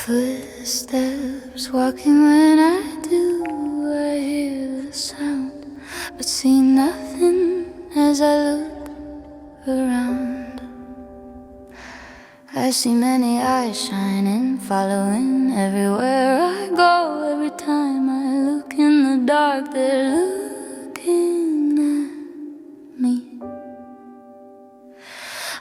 Footsteps walking when I do, I hear the sound, but see nothing as I look around. I see many eyes shining, following everywhere I go. Every time I look in the dark, they're looking at me.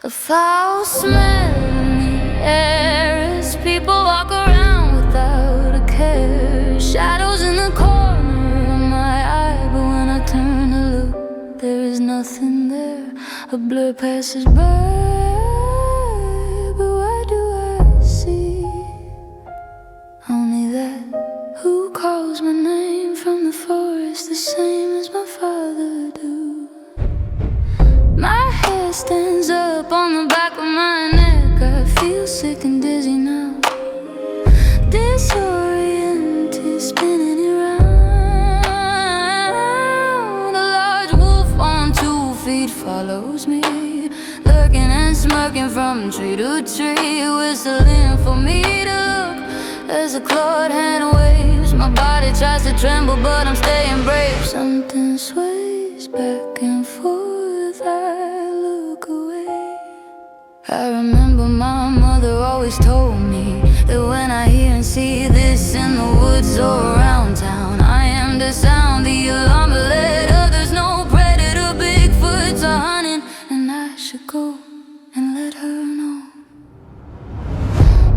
A foul smell in the air as people walk around without a care. Shadows in the corner of my eye, but when I turn to look, there is nothing there. A blur passes by, but what do I see? Only that who calls my name from the forest, the same as my father do. My hair stands up on the back of my neck. I feel sick and dizzy now, disoriented, spinning around. A large wolf on 2 feet follows me, lurking and smirking from tree to tree, whistling for me to look as a clawed hand waves. My body tries to tremble, but I'm staying brave. Something sways back and forth, I look away. I remember my mother always told me that when I hear and see this in the woods or around town, I am to sound the alarm, but let others know predator bigfoots are hunting, and I should go and let her know.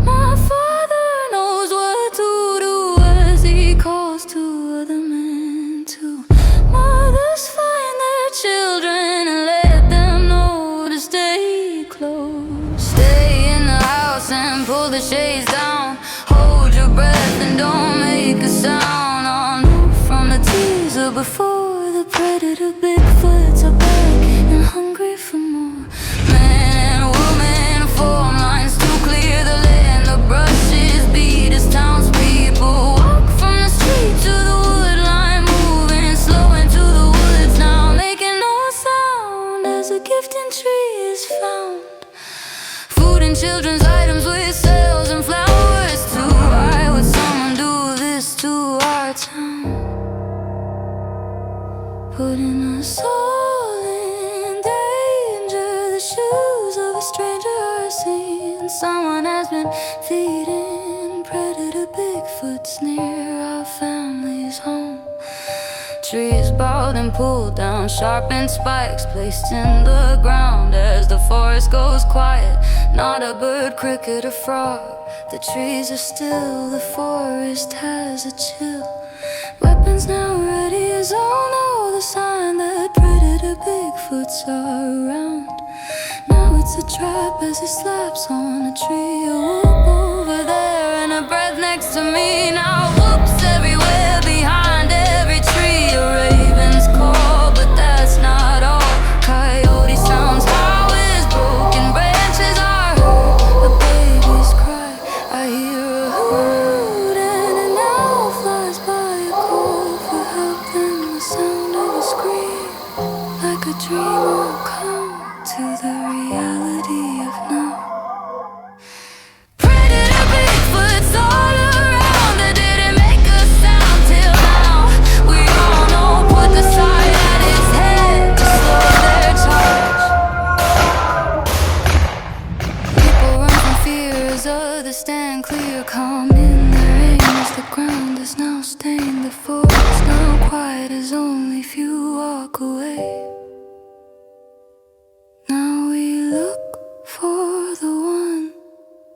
My father knows what to do as he calls to other men too. Mothers find their children and let them know to stay close. Stay in the house and pull the shades down. Hold your breath and don't make a sound. On from the teaser before the predator bigfoots are back and hungry for more. Man and woman form lines to clear the land. The brushes beat as townspeople walk from the street to the wood line, moving slow into the woods now, making no sound as a gifting tree is found. Food and children's items with sales and flowers too. Why would someone do this to our town? Putting us all in danger. The shoes of a stranger are seen. Someone has been feeding predator bigfoots near our family's home. Trees bowed and pulled down, sharpened spikes placed in the ground as the forest goes quiet. Not a bird, cricket or frog. The trees are still, the forest has a chill. Weapons now ready as all know the sign that predator bigfoots are around. Now it's a trap as he slaps on a tree. A whoop over there and a breath next to me. Now whoops everywhere behind every tree. A raven's call, but that's not all. Coyote sounds, how his broken branches are heard. A baby's cry, I hear a hoot, and an owl flies by a call for help. Then the sound of a scream, like a dream will come to the reality of now. Predator bigfoots all around, they didn't make a sound till now. We all know, put the sight at its head to slow their charge. People run from fear as others stand clear, calm in their aim as the ground is now stained. The forest now quiet as only few walk away. Now we look for the one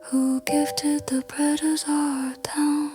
who gifted the predators our town.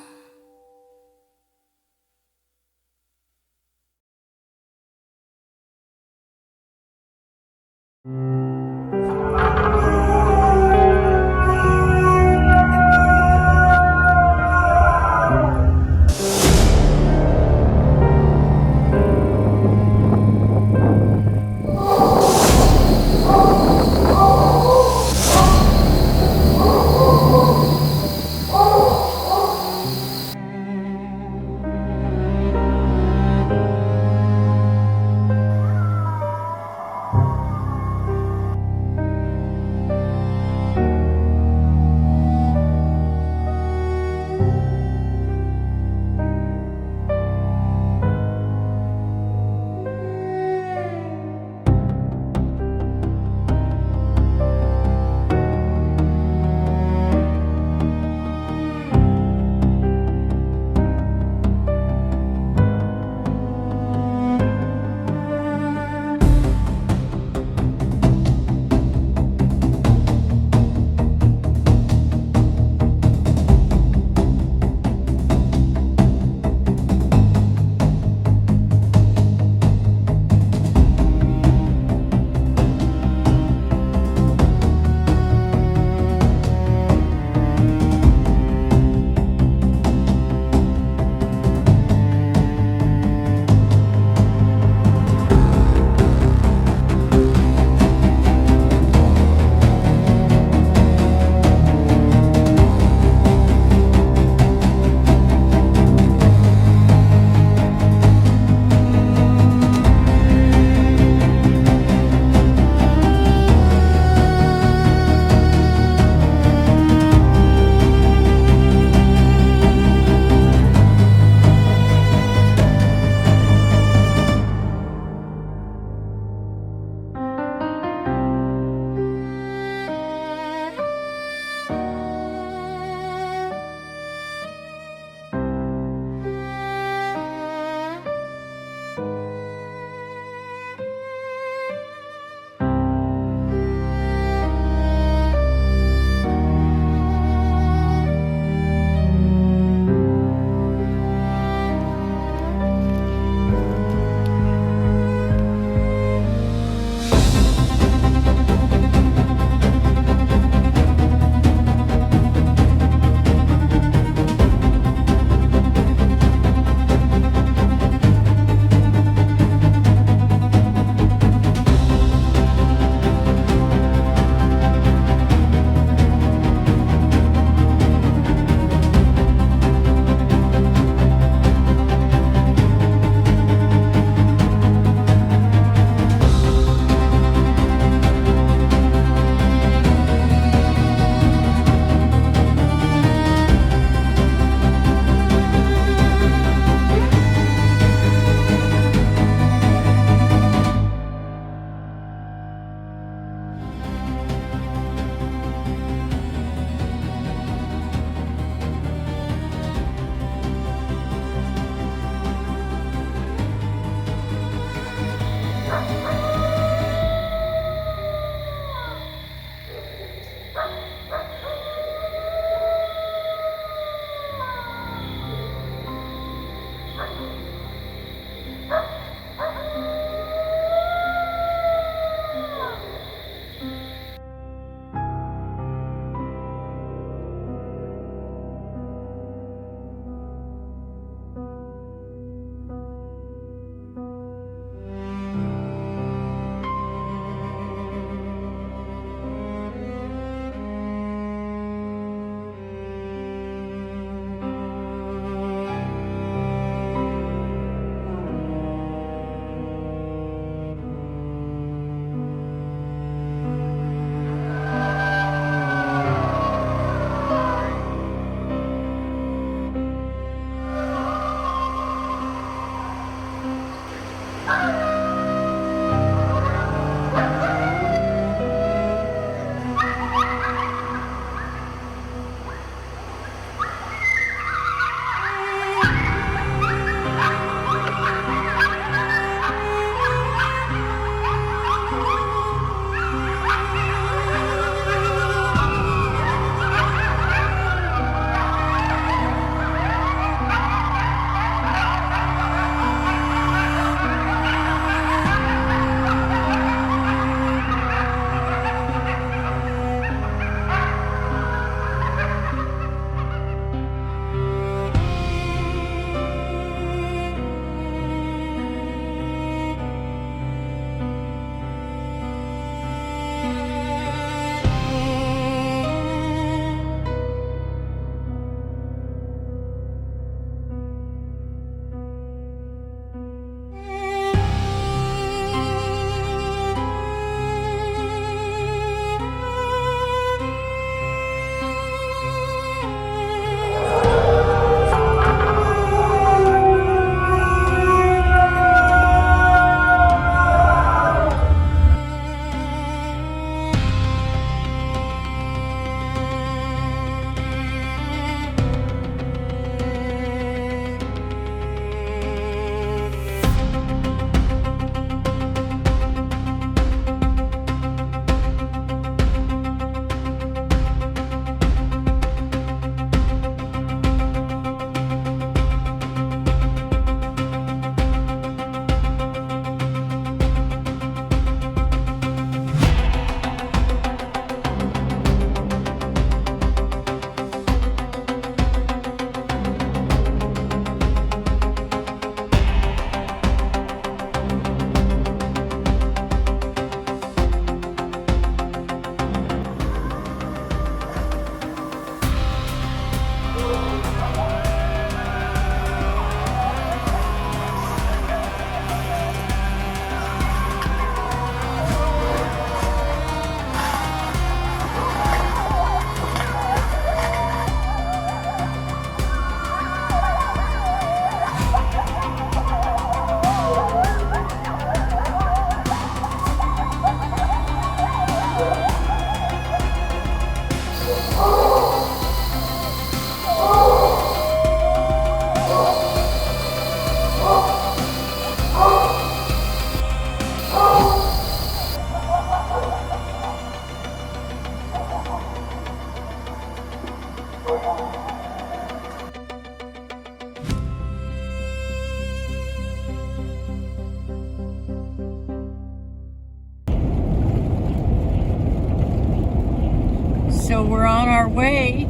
So we're on our way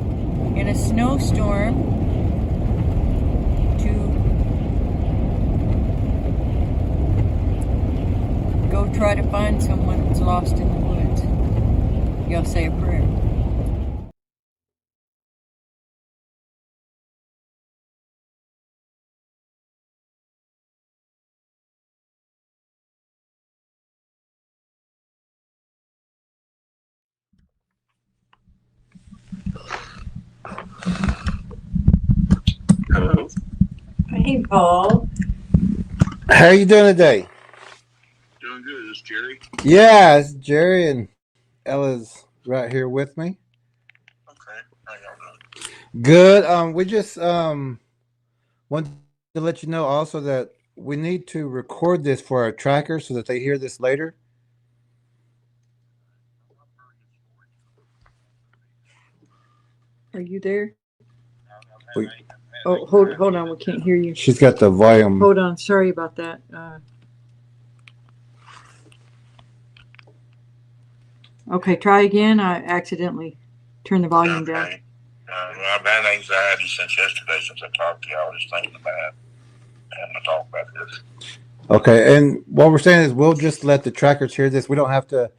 in a snowstorm to go try to find someone that's lost in the woods. Y'all say a prayer. Hello. Hey, Paul. How are you doing today? Doing good. Is this Jerry? Yeah, it's Jerry, and Ella's right here with me. Okay. How y'all doing? Good. We just want to let you know also that we need to record this for our tracker so that they hear this later. Are you there? We, Oh, hold on. We can't hear you. she's got the volume. Hold on. Sorry about that. Okay, try again. I accidentally turned the volume down. Okay. I've had anxiety since yesterday, since I talked to you. I was just thinking about having to talk about this. Okay, and what we're saying is we'll just let the trackers hear this. We don't have to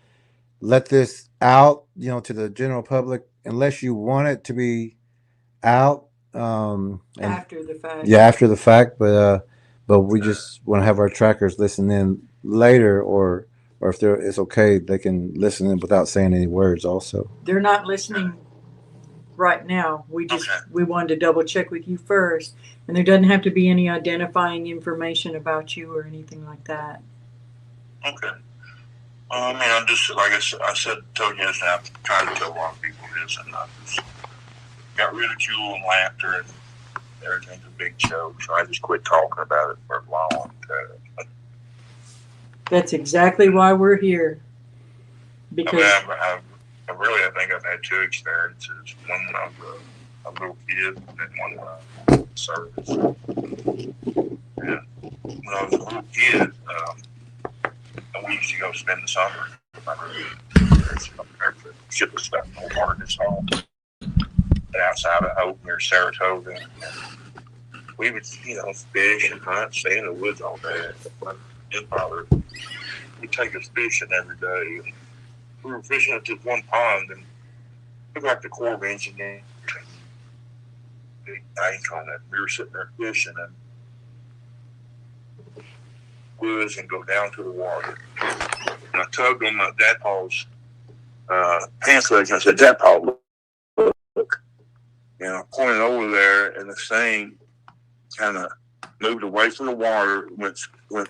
let this out, to the general public unless you want it to be out. And After the fact. yeah, after the fact, but we just want to have our trackers listen in later, or if it's okay, they can listen in without saying any words. Also, They're not listening right now. We wanted to double check with you first, and there doesn't have to be any identifying information about you or anything like that. Okay. I mean, I'm just like I said, told you yesterday, I'm trying to tell a lot of people this, and I just got ridicule and laughter, and everything's a big joke. So I just quit talking about it for a long time. That's exactly why we're here. Because I think I've had two experiences. One when I was a little kid, and one when I was in service. And when I was a little kid, we used to go spend the summer with my room. Ship of stuff in the water this home. And outside of Hope near Saratoga. And we would, fish and hunt, stay in the woods all day. My grandfather would take us fishing every day. And we were fishing at this one pond, and we got the Corps of Engineers. Big tank on it. We were sitting there fishing and woods and go down to the water. And I tugged on my dad Paul's pants legs, and I said, "Dad Paul, look." And I pointed over there, and the thing kind of moved away from the water, went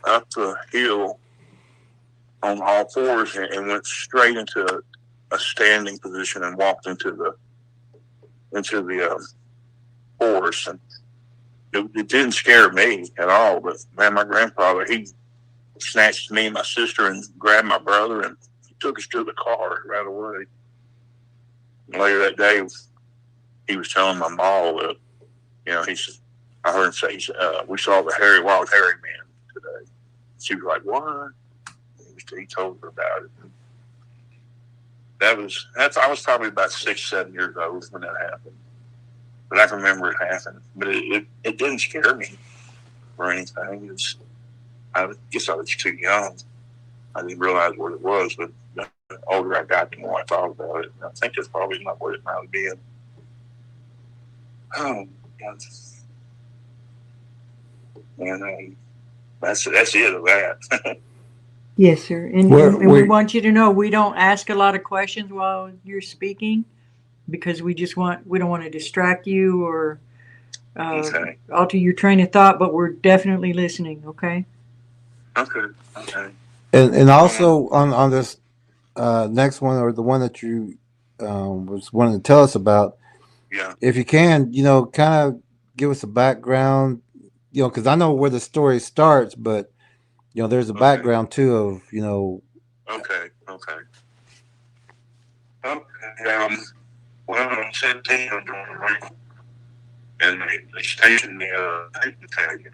up the hill on all fours, and went straight into a standing position and walked into the forest. And it didn't scare me at all, but man, my grandfather, he snatched me and my sister and grabbed my brother, and he took us to the car right away. And later that day, he was telling my mom that, he said, I heard him say, we saw the wild hairy man today. She was like, what? He told her about it. I was probably about 6-7 years old when that happened. But I can remember it happened. But it didn't scare me or anything. I guess I was too young. I didn't realize what it was, but the older I got, the more I thought about it. And I think that's probably not what it might have been. Oh, God. And that's it of that. yes, sir. And we want you to know we don't ask a lot of questions while you're speaking because we don't want to distract you or alter your train of thought, but we're definitely listening, okay? Okay. And also on this next one, or the one that you was wanting to tell us about, yeah. If you can, kind of give us a background, because I know where the story starts, but there's a background too of Okay. When I was 17, I joined the Marine Corps, and they stationed me tank battalion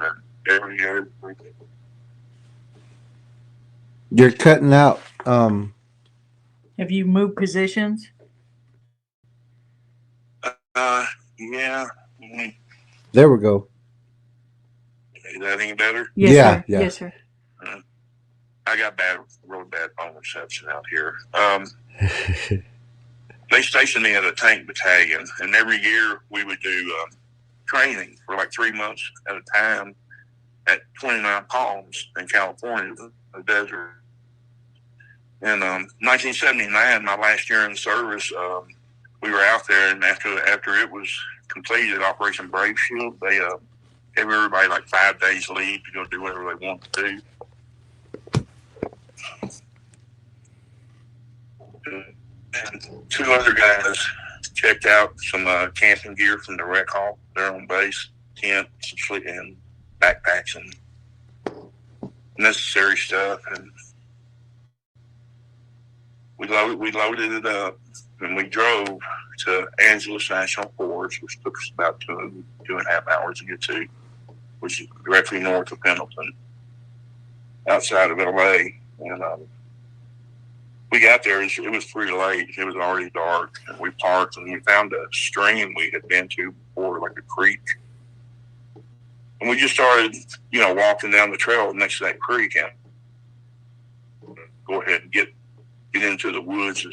every year. You're cutting out. Have you moved positions? Yeah. Mm. There we go. Is that any better? Yes, Yeah, sir. yeah. Yes, sir. I got really bad phone reception out here. They stationed me at a tank battalion, and every year we would do training for like 3 months at a time at 29 Palms in California, the desert. In 1979, my last year in service, we were out there, and after it was completed, Operation Brave Shield, they gave everybody like 5 days leave to go do whatever they wanted to do. And 2 other guys checked out some camping gear from the rec hall there on base, tents and backpacks and necessary stuff, and we loaded it up, and we drove to Angeles National Forest, which took us about 2.5 hours to get to, which is directly north of Pendleton, outside of LA. And we got there, it was pretty late. It was already dark, and we parked, and we found a stream we had been to before, like a creek. And we just started, walking down the trail next to that creek, and go ahead and get into the woods.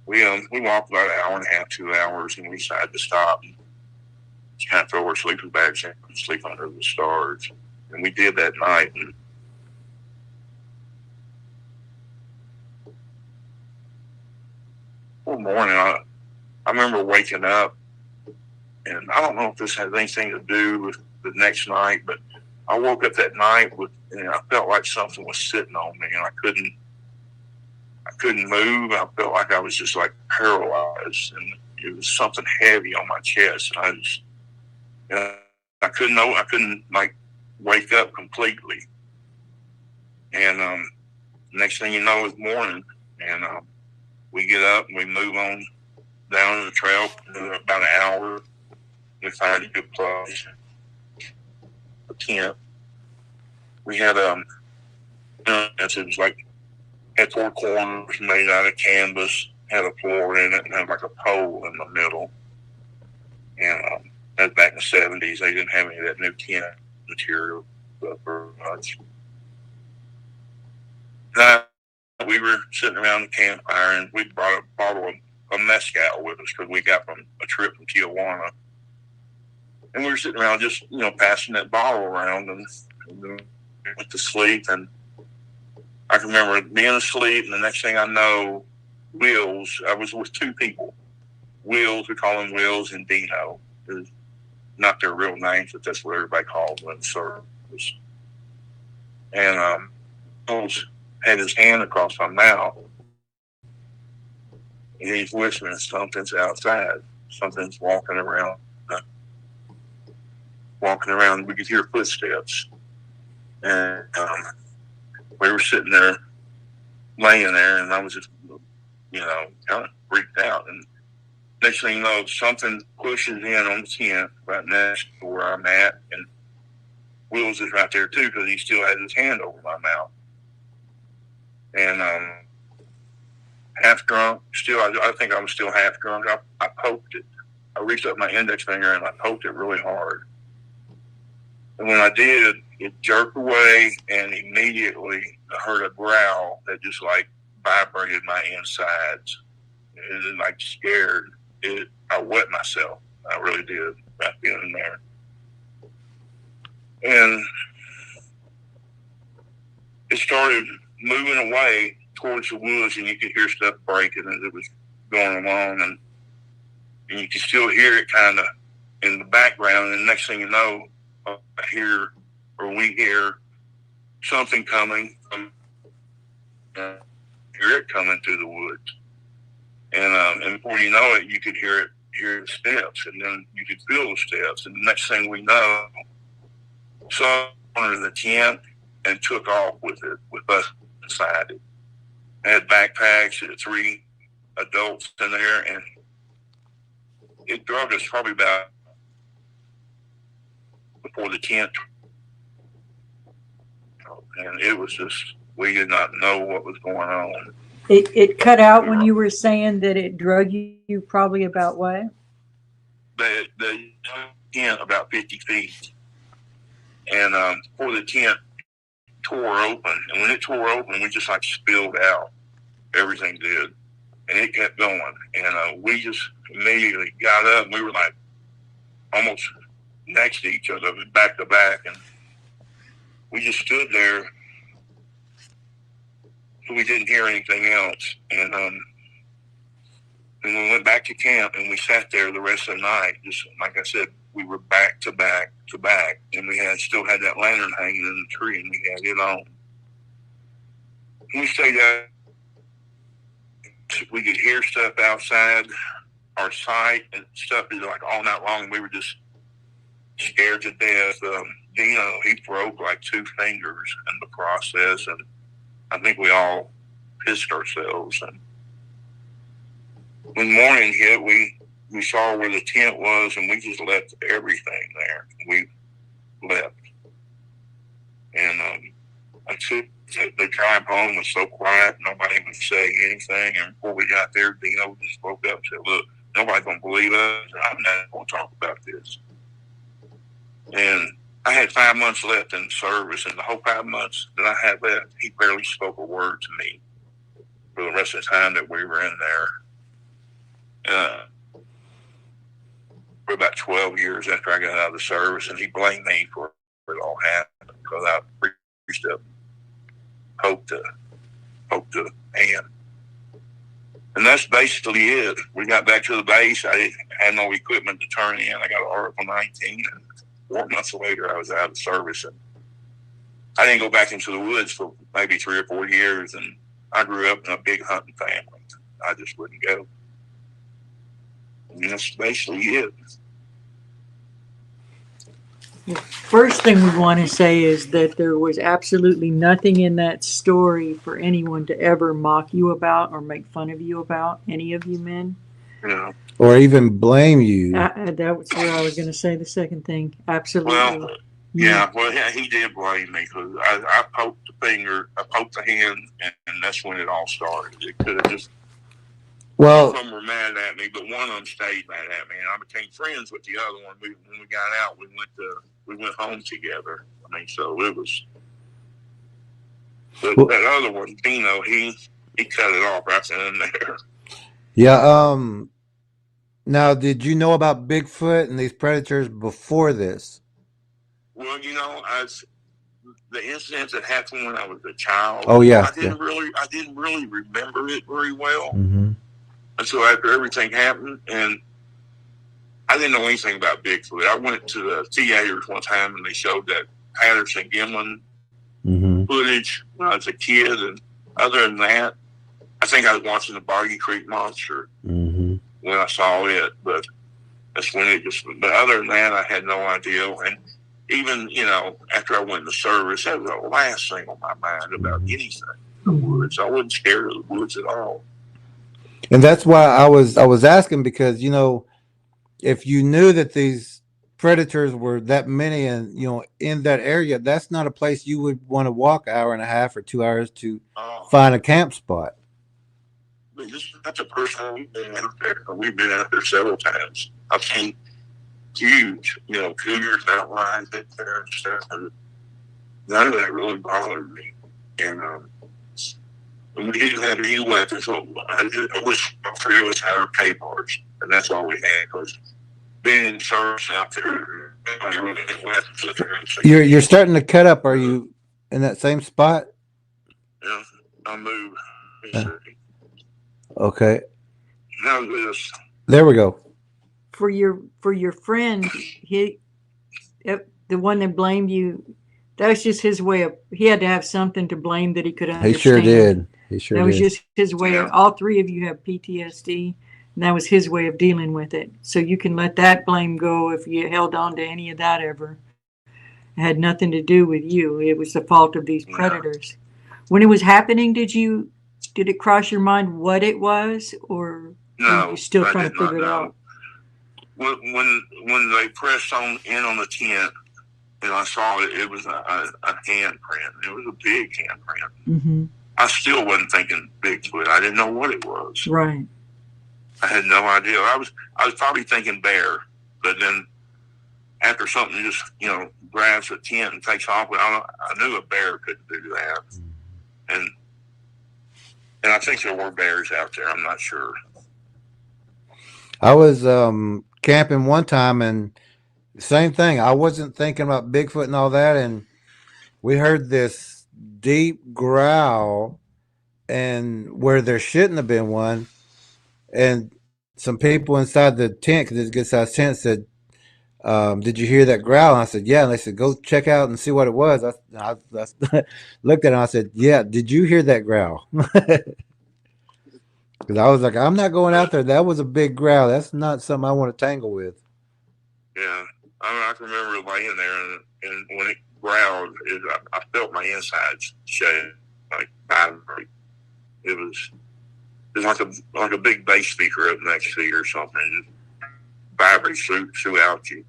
We walked about an hour and a half, 2 hours, and we decided to stop and just kind of throw our sleeping bags in and sleep under the stars. And we did that night. And one morning, I remember waking up, and I don't know if this has anything to do with the next night, but I woke up that night and I felt like something was sitting on me, and I couldn't move. I felt like I was just like paralyzed, and it was something heavy on my chest. And I couldn't like wake up completely. And next thing you know, it's morning, and we get up and we move on down the trail for about an hour. We find a good place, a tent. We had it was like had 4 corners made out of canvas, had a floor in it, and had like a pole in the middle. And that's back in the 70s. They didn't have any of that new tent material very much. We were sitting around the campfire, and we brought a bottle of mezcal with us because we got from a trip from Tijuana. And we were sitting around just, passing that bottle around, and went to sleep. And I can remember being asleep, and the next thing I know, Wills, I was with 2 people. Wills, we call them Wills and Dino. It's not their real names, but that's what everybody calls them in service. And Wills had his hand across my mouth, and he's whispering, something's outside. Something's walking around. We could hear footsteps. And we were sitting there, laying there, and I was just, kind of freaked out. And next thing you know, something pushes in on the tent right next to where I'm at, and Wills is right there too because he still has his hand over my mouth. And half drunk, I think I was still half drunk. I poked it. I reached up my index finger and I poked it really hard. And when I did, it jerked away, and immediately I heard a growl that just like vibrated my insides. It was like scared. I wet myself. I really did right then and there. And it started moving away towards the woods, and you could hear stuff breaking as it was going along, and you could still hear it kind of in the background. And the next thing you know, we hear something coming from, hear it coming through the woods. And before you know it, you could hear the steps, and then you could feel the steps. And the next thing we know, someone in the tent and took off with us inside it. I had backpacks, there 3 adults in there, and it drugged us probably about before the tent. And it was just, we did not know what was going on. It cut out when you were saying that it drug you probably about what? The tent about 50 feet, and before the tent tore open, and when it tore open, we just like spilled out. Everything did, and it kept going, and we just immediately got up, and we were like almost next to each other, back to back, and we just stood there. We didn't hear anything else, and we went back to camp, and we sat there the rest of the night. Just like I said, we were back to back to back, and we still had that lantern hanging in the tree, and we had it on. We stayed there. We could hear stuff outside our sight, and stuff is like all night long. We were just scared to death. Dino, he broke like 2 fingers in the process, and I think we all pissed ourselves. And when morning hit, we saw where the tent was, and we just left everything there. We left. And I took the drive home was so quiet, nobody would say anything. And before we got there, Dino just spoke up and said, "Look, nobody's going to believe us. I'm not going to talk about this." And I had 5 months left in the service, and the whole 5 months that I had left, he barely spoke a word to me for the rest of the time that we were in there. For about 12 years after I got out of the service, and he blamed me for it all happening because I reached up, poked the hand. And that's basically it. We got back to the base. I had no equipment to turn in. I got an Article 19, and 4 months later, I was out of service. And I didn't go back into the woods for maybe 3 or 4 years. And I grew up in a big hunting family. I just wouldn't go. And that's basically it. First thing we want to say is that there was absolutely nothing in that story for anyone to ever mock you about or make fun of you about, any of you men. Yeah. Or even blame you. That was what I was going to say, the second thing. Absolutely. Well, yeah, well, he did blame me because I poked the finger, I poked the hand, and that's when it all started. It could have just, Well, both of them were mad at me, but one of them stayed mad at me, and I became friends with the other one. When we got out, we went home together. I mean, so it was. But that other one, Dino, he cut it off right then and there. Yeah. Now, did you know about Bigfoot and these predators before this? Well, the incidents that happened when I was a child. Oh yeah. I didn't really remember it very well Mm-hmm. until after everything happened, and I didn't know anything about Bigfoot. I went to the theaters one time, and they showed that Patterson Gimlin Mm-hmm. footage when I was a kid, and other than that, I think I was watching the Boggy Creek Monster Mm-hmm. when I saw it, but that's when it just. But other than that, I had no idea. And even after I went into service, that was the last thing on my mind about anything in the woods. I wasn't scared of the woods at all. And that's why I was asking, because if you knew that these predators were that many and in that area, that's not a place you would want to walk 1.5 hours or 2 hours to find a camp spot. That's the first time we've been out there. We've been out there several times. I've seen huge, cougars, mountain lions out there and stuff. And none of that really bothered me. And we didn't have any weapons. So I wish all 3 of us had our K-bars, and that's all we had. Because being in service out there, I really had weapons out there. You're starting to cut up. Are you in that same spot? Yeah, I moved. Okay. How's this? There we go. For your friend, the one that blamed you, that was just his way of. He had to have something to blame that he could understand. He sure did. That was just his way. Yeah. Of, all 3 of you have PTSD, and that was his way of dealing with it. So you can let that blame go if you held on to any of that ever. It had nothing to do with you. It was the fault of these predators. When it was happening, did it cross your mind what it was, or No, were you still I trying did to figure not it know. out? When they pressed in on the tent, and I saw it, it was a handprint. It was a big handprint. Mm-hmm. I still wasn't thinking Bigfoot. I didn't know what it was. Right. I had no idea. I was probably thinking bear, but then after something just, grabs a tent and takes off, I knew a bear couldn't do that. And I think there were bears out there. I'm not sure. I was camping one time, and same thing. I wasn't thinking about Bigfoot and all that, and we heard this deep growl, and where there shouldn't have been one, and some people inside the tent, because it's a good sized tent, said, "Did you hear that growl?" And I said, "Yeah." And they said, "Go check out and see what it was." I looked at it and I said, "Yeah, did you hear that growl?" Because I was like, "I'm not going out there. That was a big growl. That's not something I want to tangle with." Yeah, I can remember laying there, and when it growled, I felt my insides shake, like vibrate. It was like a big bass speaker up next to you or something. Just vibrates throughout you.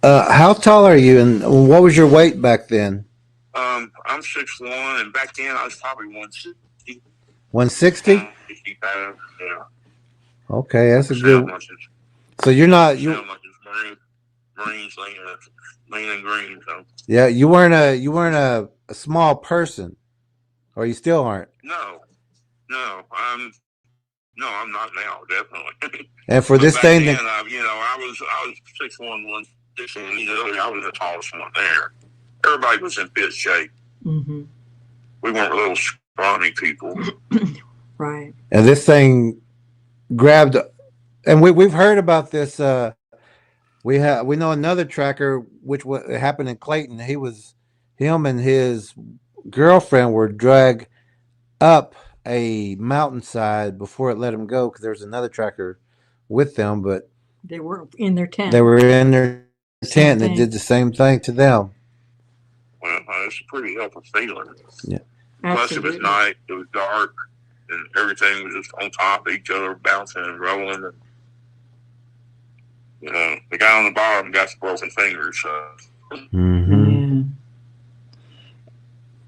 How tall are you, and what was your weight back then? I'm 6'1", and back then I was probably 160. 160? 65, yeah. Okay, that's a good. So you're not Marines lean and green. So. Yeah, you weren't a small person, or you still aren't. No, I'm not now, definitely. And for this thing, then, I was 6'1", 160. I was the tallest one there. Everybody was in fit shape. Mm-hmm. We weren't little scrawny people. Right. And this thing grabbed, and we've heard about this. We know another tracker, which happened in Clayton. Him and his girlfriend were dragged up a mountainside before it let him go, because there was another tracker with them, but they were in their tent. They were in their tent, and it did the same thing to them. Well, it's a pretty helpful feeling. Yeah. Plus, it was night. It was dark, and everything was just on top of each other, bouncing and rolling. And, the guy on the bottom got some broken fingers. Mm-hmm.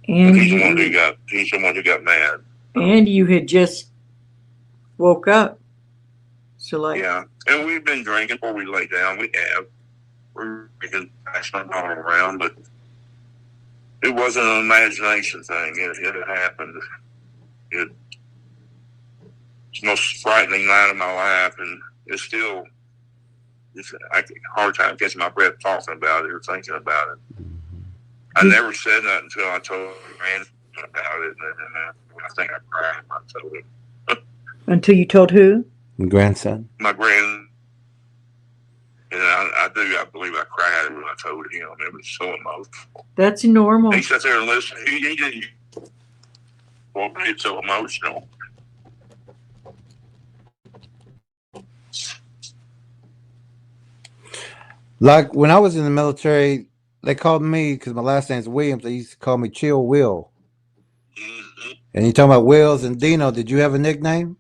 And he's the one who got mad. And you had just woke up. So yeah, and we've been drinking before we lay down. We're drinking, passing all around, but it wasn't an imagination thing. It happened. It's the most frightening night of my life, and it's I get a hard time catching my breath talking about it or thinking about it. I never said that until I told my grandson about it, and I think I cried when I told him. Until you told who? Grandson. My grand. And I believe I cried when I told him. It was so emotional. That's normal. He sat there and listened. He didn't. Well, it's so emotional. Like when I was in the military, they called me, because my last name's Williams, they used to call me Chill Will. Mm-hmm. And you're talking about Wills and Dino. Did you have a nickname?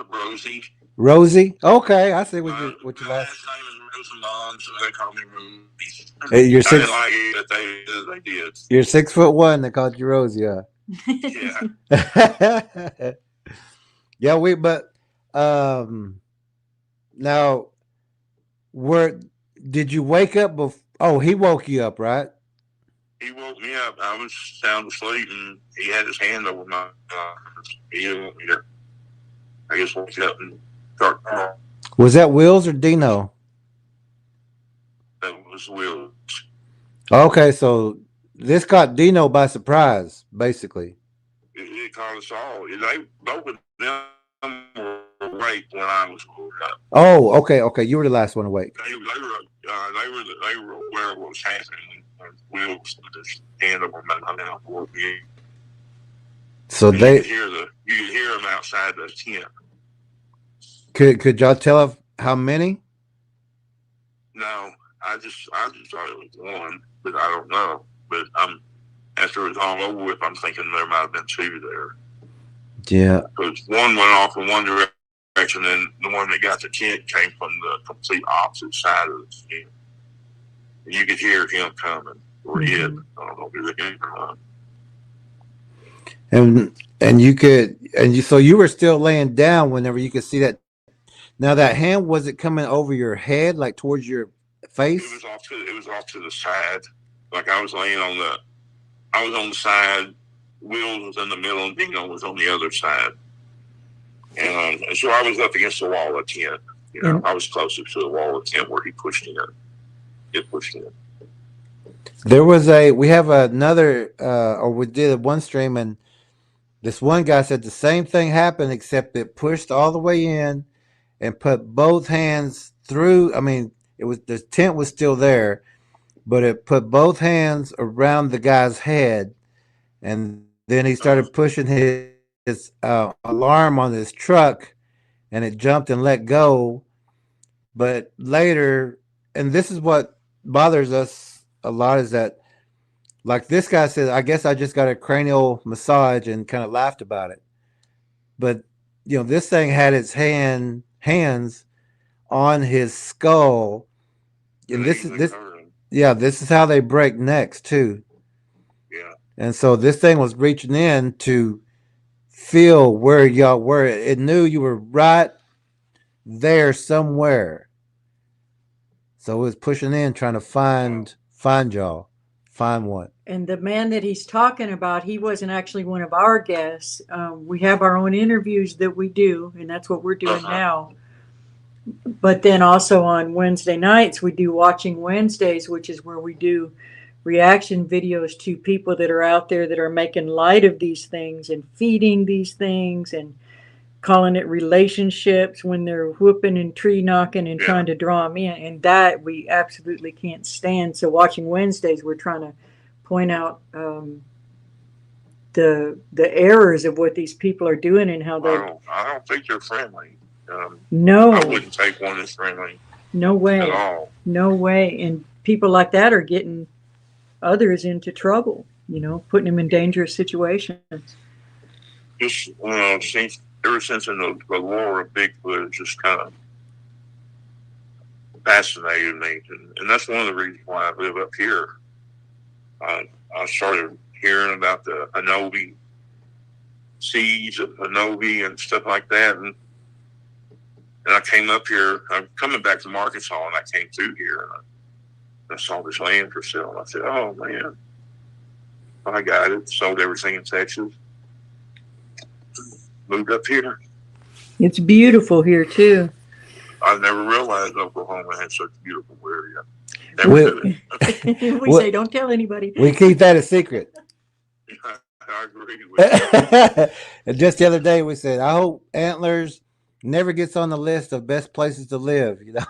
Rosie. Rosie? Okay, I see what your last name is Rosamond, so they call me Rosie. You're 6. I didn't like it, but they did. You're 6'1". They called you Rosie. Yeah. Yeah. Yeah, but now, did you wake up oh, he woke you up, right? He woke me up. I was sound asleep, and he had his hand over my ear. I just woke up and started crying. Was that Wills or Dino? That was Wills. Okay, so this caught Dino by surprise, basically. It caught us all. They both of them were awake when I was woke up. Oh, okay. You were the last one awake. They were aware of what was happening. Wills put his hand over my mouth. So you could hear them outside the tent. Could y'all tell how many? No, I just thought it was one, but I don't know. But after it was all over with, I'm thinking there might have been 2 there. Yeah. Because one went off in one direction, and the one that got the tent came from the complete opposite side of the tent. And you could hear him coming, or him. I don't know if he was him or not. And you could, so you were still laying down whenever you could see that. Now that hand, was it coming over your head, like towards your face? It was off to the side. Like I was laying on the side, Wheels was in the middle, and Dino was on the other side. And so I was up against the wall of the tent. You know, I was closer to the wall of the tent where he pushed in. It pushed in. There was we have another, or we did one stream, and this one guy said the same thing happened, except it pushed all the way in and put both hands through. I mean, the tent was still there, but it put both hands around the guy's head, and then he started pushing his alarm on his truck, and it jumped and let go. But later, and this is what bothers us a lot, is that, like this guy said, I guess I just got a cranial massage and kind of laughed about it. But you know, this thing had its hands on his skull, and this is how they break necks too. Yeah. And so this thing was reaching in to feel where y'all were. It knew you were right there somewhere. So it was pushing in, trying to find y'all. Find what? And the man that he's talking about, he wasn't actually one of our guests. We have our own interviews that we do, and that's what we're doing now. But then also on Wednesday nights, we do Watching Wednesdays, which is where we do reaction videos to people that are out there that are making light of these things and feeding these things and calling it relationships when they're whooping and tree knocking and trying to draw them in. And that we absolutely can't stand. So Watching Wednesdays, we're trying to point out the errors of what these people are doing and how they. I don't think they're friendly. No, I wouldn't take one as friendly. No way. At all. No way. And people like that are getting others into trouble, you know, putting them in dangerous situations. Just, ever since in the lore of Bigfoot, it's just kind of fascinated me. And that's one of the reasons why I live up here. I started hearing about the Anobi seeds of Anobi and stuff like that. And I came up here. I'm coming back from Arkansas, and I came through here, and I saw this land for sale. And I said, "Oh man, I got it. Sold everything in Texas. Moved up here. It's beautiful here too." I never realized Oklahoma had such a beautiful area. We say, "Don't tell anybody." We keep that a secret. I agree with you. And just the other day, we said, "I hope Antlers never gets on the list of best places to live." You know.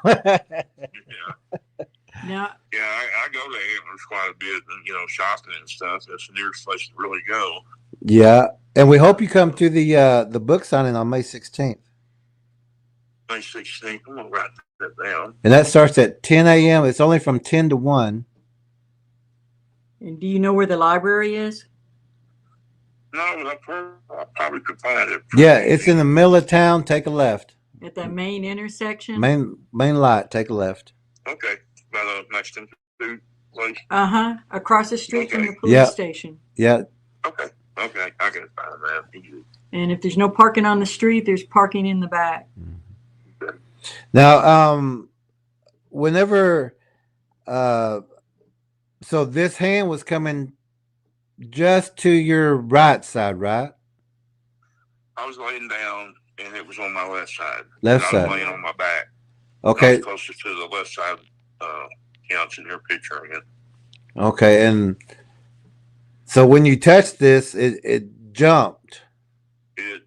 Now, I go to Antlers quite a bit, and shopping and stuff. That's the nearest place to really go. Yeah, and we hope you come to the book signing on May 16th. May 16th. I'm gonna write that down. And that starts at 10 a.m. It's only from 10 to 1. And do you know where the library is? No, I probably could find it. Yeah, it's in the middle of town. Take a left. At that main intersection? Main light. Take a left. Okay. By the Mexican food place? Across the street from the police station. Yeah. Okay. I can find that. And if there's no parking on the street, there's parking in the back. Okay. Now, whenever, so this hand was coming just to your right side, right? I was laying down, and it was on my left side. Left side. I was laying on my back. Okay. I was closer to the left side counts in your picture again. Okay, and so when you touched this, it jumped. It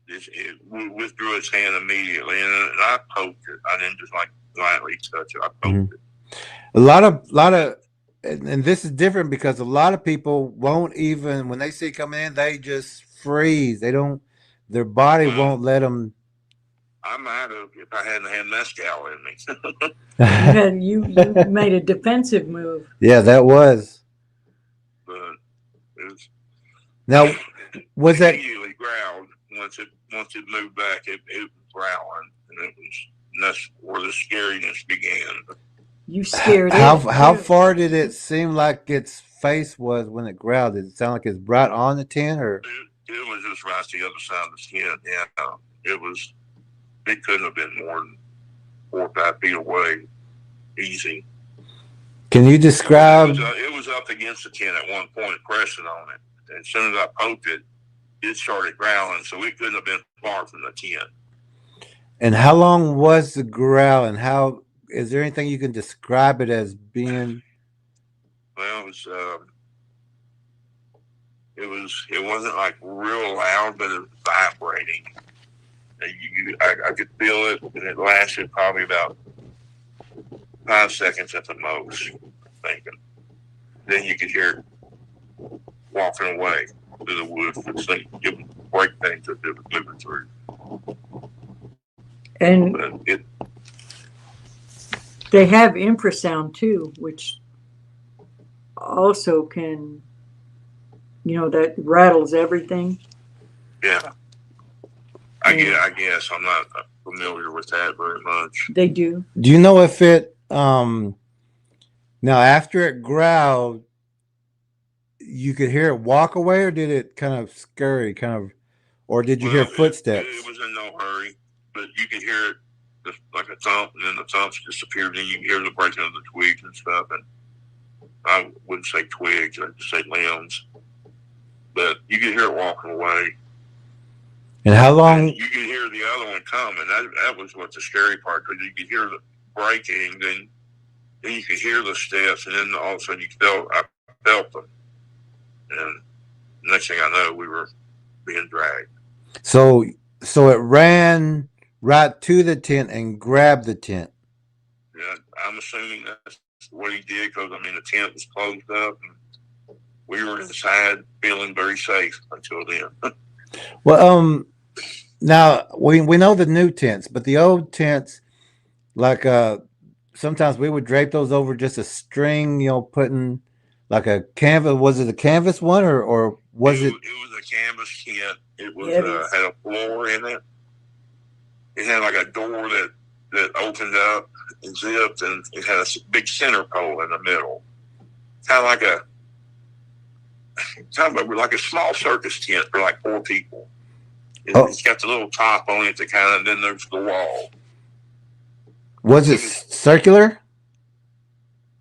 withdrew its hand immediately, and I poked it. I didn't just lightly touch it. I poked it. A lot of, and this is different because a lot of people won't even, when they see it come in, they just freeze. They don't, their body won't let them. I might have if I hadn't had mezcal in me. You made a defensive move. Yeah, that was. But it was. Now, was that immediately growled once it moved back? It was growling, and that's where the scariness began. You scared it. How far did it seem like its face was when it growled? Did it sound like it's right on the tent, or? It was just right to the other side of the tent. Yeah, it couldn't have been more than 4 or 5 feet away. Easy. Can you describe? It was up against the tent at one point, pressing on it. And as soon as I poked it, it started growling, so it couldn't have been far from the tent. And how long was the growl? And how is there anything you can describe it as being? Well, it wasn't like real loud, but it was vibrating. I could feel it, and it lasted probably about 5 seconds at the most, I'm thinking. Then you could hear it walking away through the woods. It would break things that it was moving through. And they have infrasound too, which also can, that rattles everything. Yeah. I guess I'm not familiar with that very much. They do. Do you know if it now after it growled, you could hear it walk away, or did it kind of scurry, or did you hear footsteps? It was in no hurry, but you could hear it just like a thump, and then the thumps disappeared, and you could hear the breaking of the twigs and stuff. And I wouldn't say twigs, I'd just say limbs, but you could hear it walking away. And how long? And you could hear the other one coming. That was what the scary part, because you could hear the breaking, then you could hear the steps, and then all of a sudden I felt them. And next thing I know, we were being dragged. So it ran right to the tent and grabbed the tent. Yeah, I'm assuming that's what he did, because the tent was closed up, and we were inside feeling very safe until then. Well, now we know the new tents, but the old tents, like sometimes we would drape those over just a string, putting like a canvas. Was it a canvas one, or was it? It was a canvas tent. It was had a floor in it. It had like a door that opened up and zipped, and it had a big center pole in the middle, kind of like a small circus tent for like 4 people. It's got the little top on it and then there's the wall. Was it circular?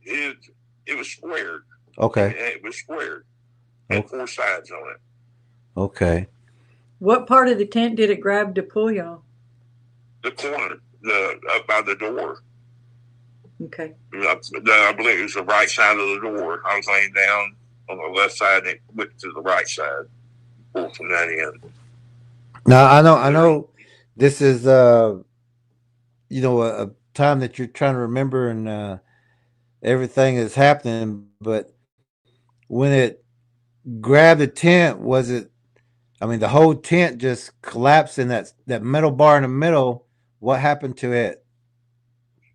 It was squared. Okay. It was squared. It had 4 sides on it. Okay. What part of the tent did it grab to pull y'all? The corner, up by the door. Okay. I believe it was the right side of the door. I was laying down on the left side, and it went to the right side. Pulled from that end. Now I know this is a time that you're trying to remember, and everything is happening, but when it grabbed the tent, was it, the whole tent just collapsed in that metal bar in the middle? What happened to it?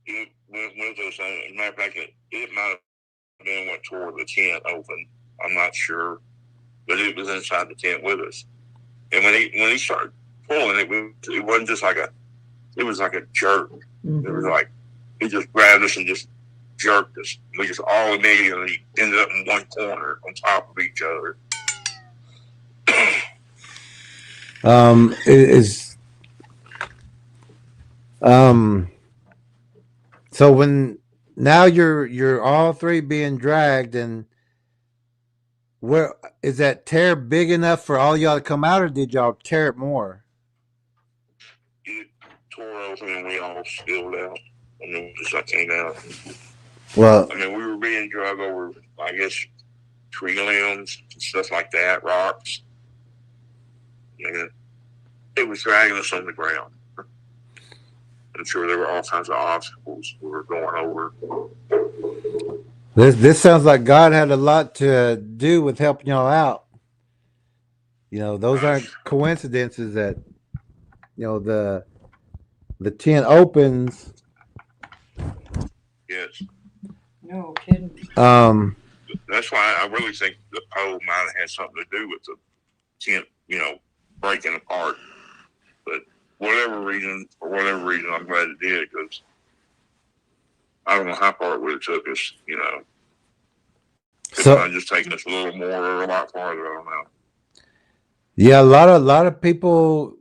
It went with us. As a matter of fact, it might have been what tore the tent open. I'm not sure, but it was inside the tent with us. And when he started pulling, it wasn't just it was like a jerk. Mm-hmm. It was like he just grabbed us and just jerked us. We just all immediately ended up in one corner on top of each other. So when now you're all 3 being dragged, and where is that tear big enough for all y'all to come out, or did y'all tear it more? It tore open and we all spilled out. Just came out. Well, we were being dragged over, I guess, tree limbs and stuff like that, rocks. And it was dragging us on the ground. I'm sure there were all kinds of obstacles we were going over. This sounds like God had a lot to do with helping y'all out. Those aren't coincidences that, the tent opens. Yes. No kidding. That's why I really think the pole might have had something to do with the tent, breaking apart. But for whatever reason, I'm glad it did, because I don't know how far it would have took us, It might have just taken us a little more or a lot farther, I don't know. Yeah, a lot of people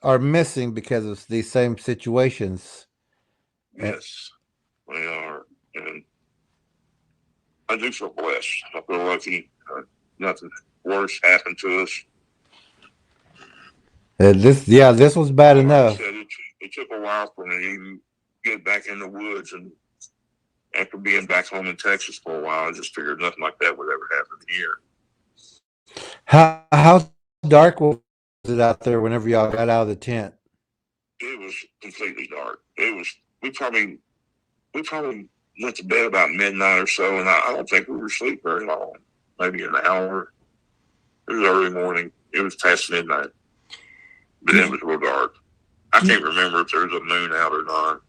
are missing because of these same situations. Yes, we are. And I do feel blessed. I feel lucky. Nothing worse happened to us. This was bad Like I enough. said, it took a while for me to even get back in the woods. And after being back home in Texas for a while, I just figured nothing like that would ever happen here. How dark was it out there whenever y'all got out of the tent? It was completely dark. It was, we probably went to bed about midnight or so, and I don't think we were asleep very long. Maybe an hour. It was early morning. It was past midnight, but it was real dark. I can't remember if there was a moon out or not.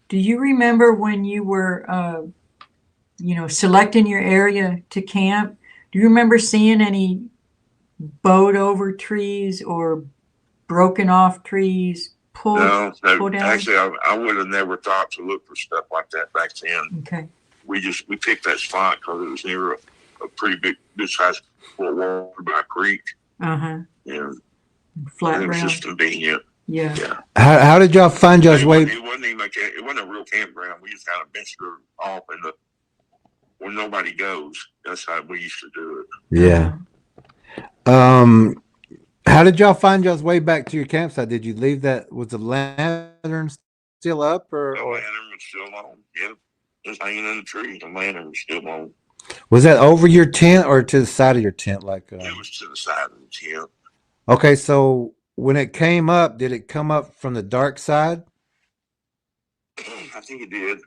Do you remember when you were, selecting your area to camp? Do you remember seeing any bowed over trees or broken off trees pulled No, down? actually, I would have never thought to look for stuff like that back then. Okay. We picked that spot because it was near a pretty big size water by a creek. Uh-huh. And Flat it was ground. just convenient. Yeah. How did y'all find y'all's way? It wasn't even it wasn't a real campground. We just kind of ventured off where nobody goes. That's how we used to do it. Yeah. How did y'all find y'all's way back to your campsite? Did you leave that? Was the lantern still up, The or lantern was still on. Yeah, just hanging in the tree. The lantern was still on. was that over your tent or to the side of your tent? It was to the side of the tent. Okay, so when it came up, did it come up from the dark side? I think it did.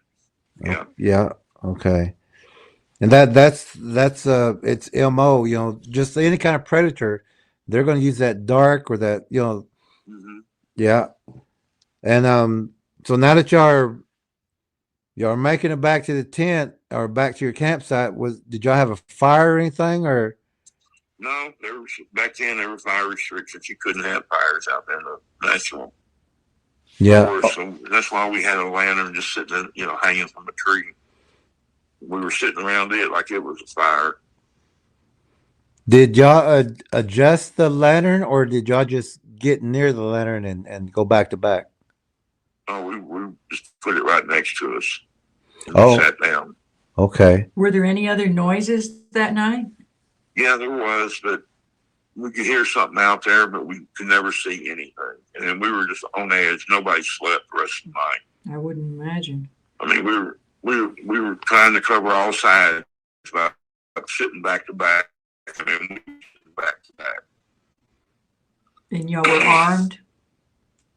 Yeah. Yeah. Okay. And that's it's MO, just any kind of predator, they're going to use that dark or that, Mm-hmm. yeah. And so now that y'all are making it back to the tent or back to your campsite, did y'all have a fire or anything, or? No, back then there were fire restrictions. You couldn't have fires out there in the national forest. So that's why we had a lantern just sitting, hanging from a tree. We were sitting around it like it was a fire. Did y'all adjust the lantern, or did y'all just get near the lantern and go back to back? Oh, we just put it right next to us and sat down. Okay. Were there any other noises that night? Yeah, there was, but we could hear something out there, but we could never see anything. And then we were just on edge. Nobody slept the rest of the night. I wouldn't imagine. I mean, we were trying to cover all sides by sitting back to back. I mean, we sitting back to back. And y'all were armed?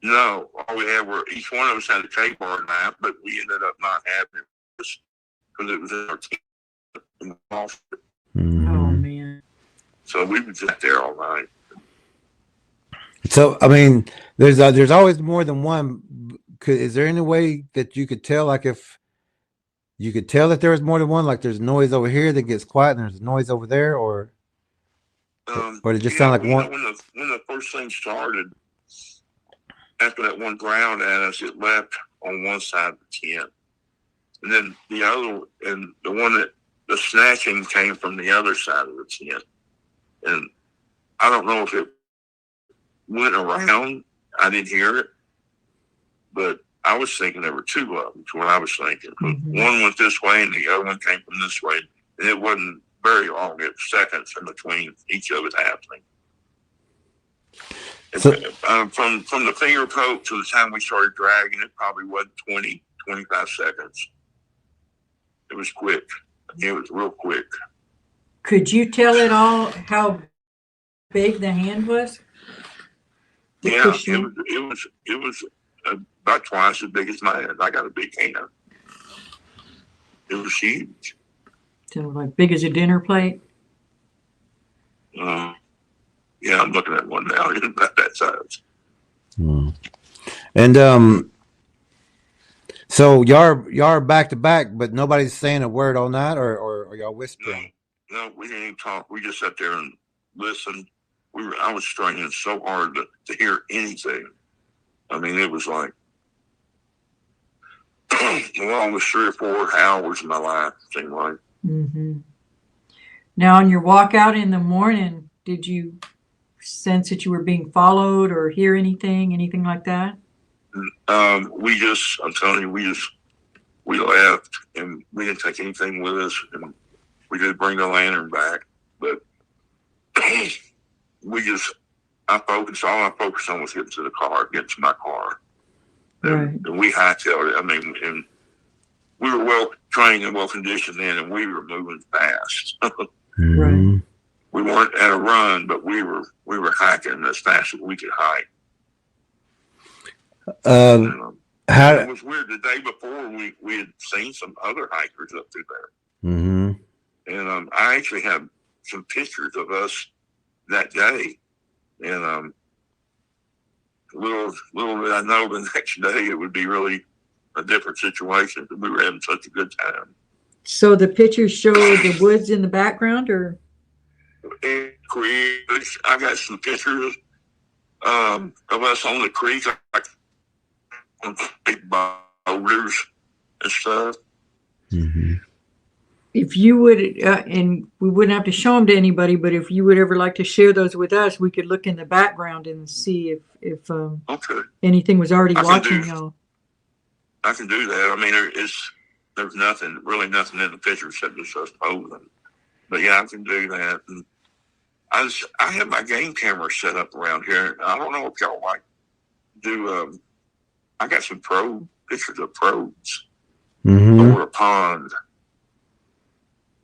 No, all we had were each one of us had a K-bar knife, but we ended up not having it because it was in our team. Oh man! So we were just there all night. So I mean, there's always more than one. Is there any way that you could tell, like if you could tell that there was more than one, like there's noise over here that gets quiet and there's noise over there, or did it just sound like one? When the first thing started, after that one growled at us, it left on one side of the tent, and then the other, and the one that the snatching came from the other side of the tent, and I don't know if it went around. I didn't hear it, but I was thinking there were two of them. That's what I was thinking. Mm-hmm. One went this way, and the other one came from this way, and it wasn't very long. It was seconds in between each of it happening. So, from the finger poke to the time we started dragging, it probably wasn't 20, 25 seconds. It was quick. It was real quick. Could you tell at all how big the hand was? Yeah, it was about twice as big as mine. I got a big hand. It was huge. So like big as a dinner plate? Yeah, I'm looking at one now. It's about that size. And so y'all are back to back, but nobody's saying a word all night, or are y'all whispering? No, we didn't even talk. We just sat there and listened. I was straining so hard to hear anything. I mean, it was like the longest 3 or 4 hours of my life, it seemed like. Mm-hmm. Now, on your walk out in the morning, did you sense that you were being followed or hear anything like that? I'm telling you, we left and we didn't take anything with us, and we did bring the lantern back, but all I focused on was getting to the car, getting to my car. And we hightailed it. I mean, and we were well trained and well conditioned then, and we were moving fast. Right. We weren't at a run, but we were hiking as fast as we could hike. It was weird. The day before, we had seen some other hikers up through there, and I actually have some pictures of us that day. And little did I know the next day it would be really a different situation, because we were having such a good time. So the pictures show the woods in the background, or? I got some pictures of us on the creek, like on big boulders and stuff. If you would, and we wouldn't have to show them to anybody, but if you would ever like to share those with us, we could look in the background and see if anything was already watching y'all. I can do that. I mean, there's really nothing in the picture except just us posing. But yeah, I can do that. And I have my game camera set up around here. I don't know if y'all like do. I got some pictures of probes over a pond.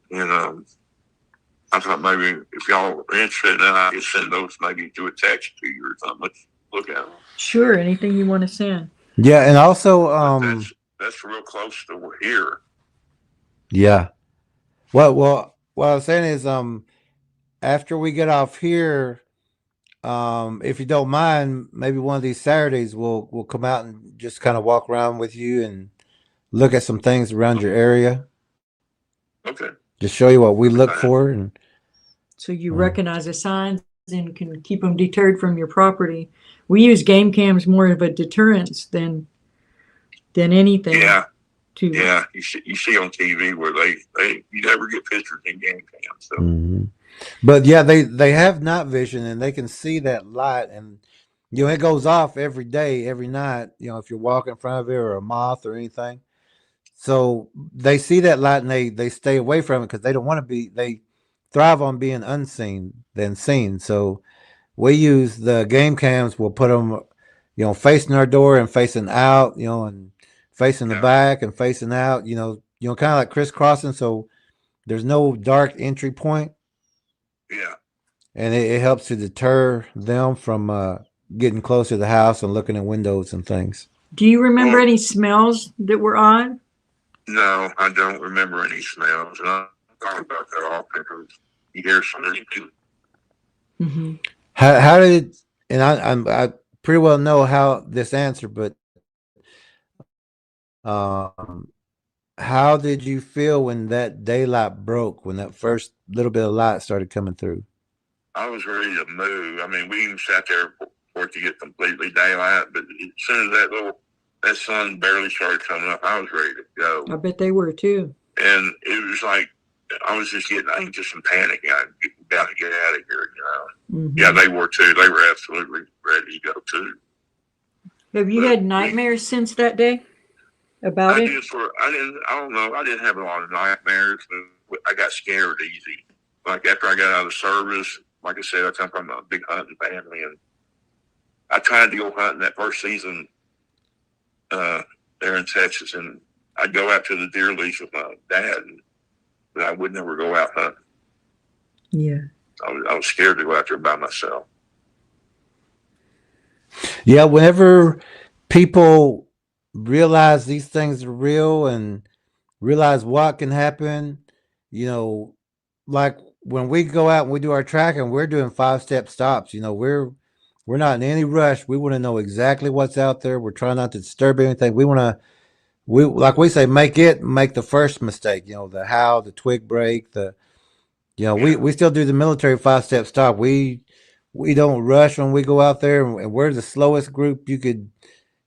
And I thought maybe if y'all are interested, then I could send those maybe to a text to you or something. Let's look at them. Sure, anything you want to send. Yeah, and also that's real close to here. Yeah. Well, what I was saying is after we get off here, if you don't mind, maybe one of these Saturdays we'll come out and just kind of walk around with you and look at some things around your area. Okay. Just show you what we look for, and so you recognize the signs and can keep them deterred from your property. We use game cams more of a deterrence than anything. Yeah. Yeah, you see on TV where you never get pictures in game cams. So. But yeah, they have night vision and they can see that light, and it goes off every day, every night. If you're walking in front of it or a moth or anything, so they see that light and they stay away from it because they don't want to be. They thrive on being unseen than seen. So we use the game cams. We'll put them, facing our door and facing out, and facing the back and facing out, kind of like crisscrossing. So there's no dark entry point. Yeah. And it helps to deter them from getting close to the house and looking at windows and things. Do you remember any smells that were odd? No, I don't remember any smells. And I thought about that often because you hear something. How did, and I pretty well know how this answer, but how did you feel when that daylight broke, when that first little bit of light started coming through? I was ready to move. I mean, we even sat there for it to get completely daylight, but as soon as that sun barely started coming up, I was ready to go. I bet they were too. And it was like, I was just getting anxious and panicking. I got to get out of here, Yeah, they were too. They were absolutely ready to go too. Have you had nightmares since that day about it? I don't know. I didn't have a lot of nightmares, but I got scared easy. Like after I got out of service, like I said, I come from a big hunting family, and I tried to go hunting that first season there in Texas, and I'd go out to the deer lease with my dad, but I would never go out hunting. Yeah. I was scared to go out there by myself. Yeah, whenever people realize these things are real and realize what can happen, like when we go out and we do our tracking, we're doing 5-step stops. We're not in any rush. We want to know exactly what's out there. We're trying not to disturb anything. We want to, like we say, make the first mistake. The twig break, we still do the military 5-step stop. We don't rush when we go out there, and we're the slowest group you could,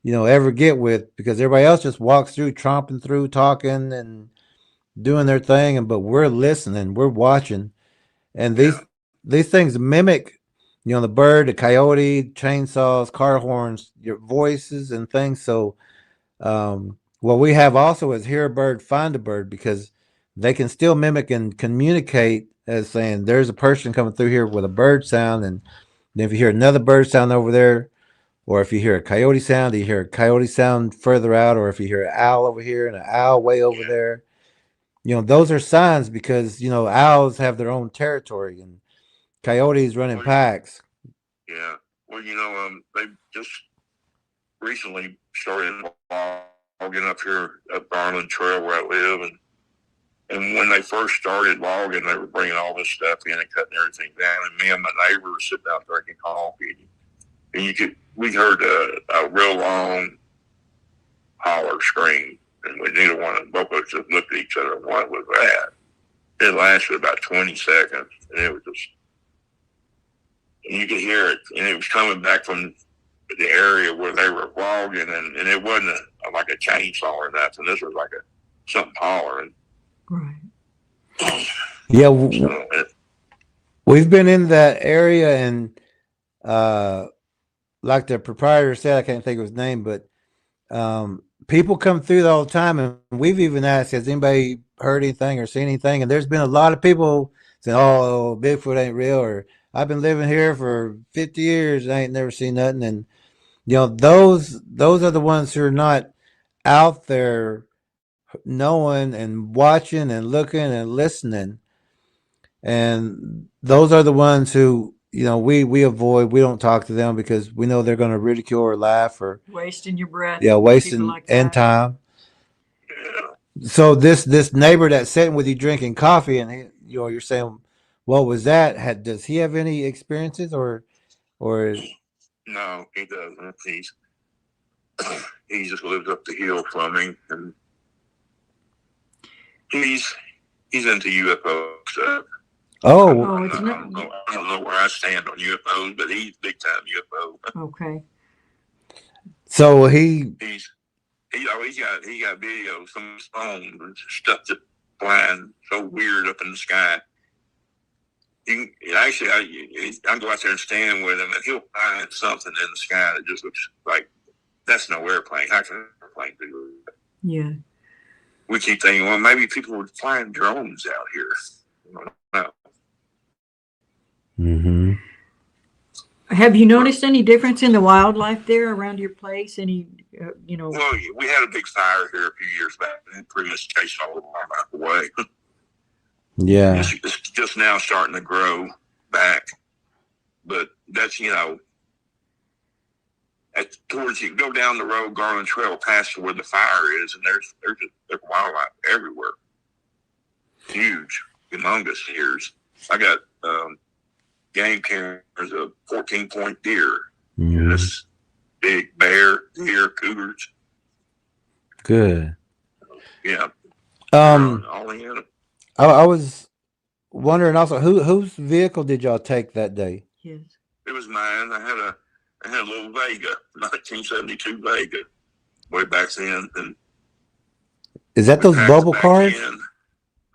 ever get with, because everybody else just walks through, tromping through, talking and doing their thing. But we're listening, we're watching. And these things mimic, you know, the bird, the coyote, chainsaws, car horns, your voices and things. So what we have also is hear a bird, find a bird, because they can still mimic and communicate as saying there's a person coming through here with a bird sound, and then if you hear another bird sound over there, or if you hear a coyote sound, you hear a coyote sound further out, or if you hear an owl over here and an owl way over there, you know, those are signs, because, you know, owls have their own territory and coyotes run in packs. Yeah. Well, you know, they just recently started logging up here up Garland Trail where I live, and when they first started logging, they were bringing all this stuff in and cutting everything down. And me and my neighbor were sitting out drinking coffee, and we heard a real long holler scream, and we neither one of both of us just looked at each other. And what was that? It lasted about 20 seconds, and it was just, and you could hear it, and it was coming back from the area where they were logging, and it wasn't like a chainsaw or nothing. This was like something hollering. Right. Yeah, we've been in that area, and like the proprietor said, I can't think of his name, but people come through all the time, and we've even asked, has anybody heard anything or seen anything? And there's been a lot of people saying, oh, Bigfoot ain't real, or I've been living here for 50 years, I ain't never seen nothing. And you know, those are the ones who are not out there knowing and watching and looking and listening. And those are the ones who, you know, we avoid. We don't talk to them because we know they're going to ridicule or laugh or wasting your breath. Yeah, wasting like and time. So this neighbor that's sitting with you drinking coffee, and he, you know, you're saying, what was that? Does he have any experiences or? No, he doesn't. He just lives up the hill from me, and he's into UFO stuff. Oh, I don't know where I stand on UFOs, but he's big time UFO. Okay. So he got videos from his phone and stuff that's flying so weird up in the sky. I go out there and stand with him, and he'll find something in the sky that just looks like that's no airplane. How can an airplane do that? Yeah. We keep thinking, well, maybe people were flying drones out here. No. Mm-hmm. Have you noticed any difference in the wildlife there around your place? Any, you know? Well, we had a big fire here a few years back, and it pretty much chased all the wildlife away. Yeah. It's just now starting to grow back, but that's, you know, towards you go down the road, Garland Trail, past where the fire is, and there's wildlife everywhere. Huge, humongous deers. I got game cameras of 14-point deer. Mm-hmm. This big bear, deer, cougars. Good. Yeah. All in it. I was wondering also, whose vehicle did y'all take that day? Yes. It was mine. I had a little Vega, 1972 Vega, way back then. And is that those bubble cars?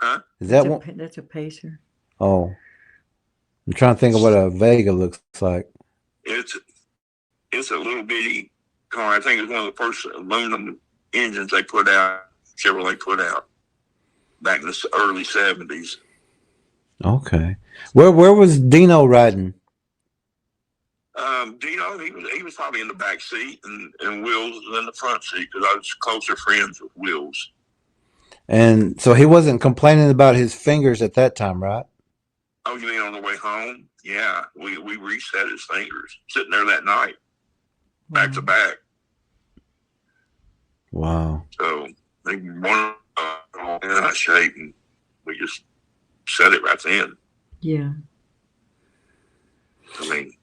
Huh? Is that one? That's a Pacer. Oh, I'm trying to think of what a Vega looks like. It's a little bitty car. I think it's one of the first aluminum engines Chevrolet put out back in the early 70s. Okay. Where was Dino riding? Dino, he was probably in the back seat, and Wills was in the front seat because I was closer friends with Wills. And so he wasn't complaining about his fingers at that time, right? Oh, you mean on the way home? Yeah, we reset his fingers sitting there that night, back to back. Wow. So they wanted all in that shape, and we just set it right then. Yeah. I mean,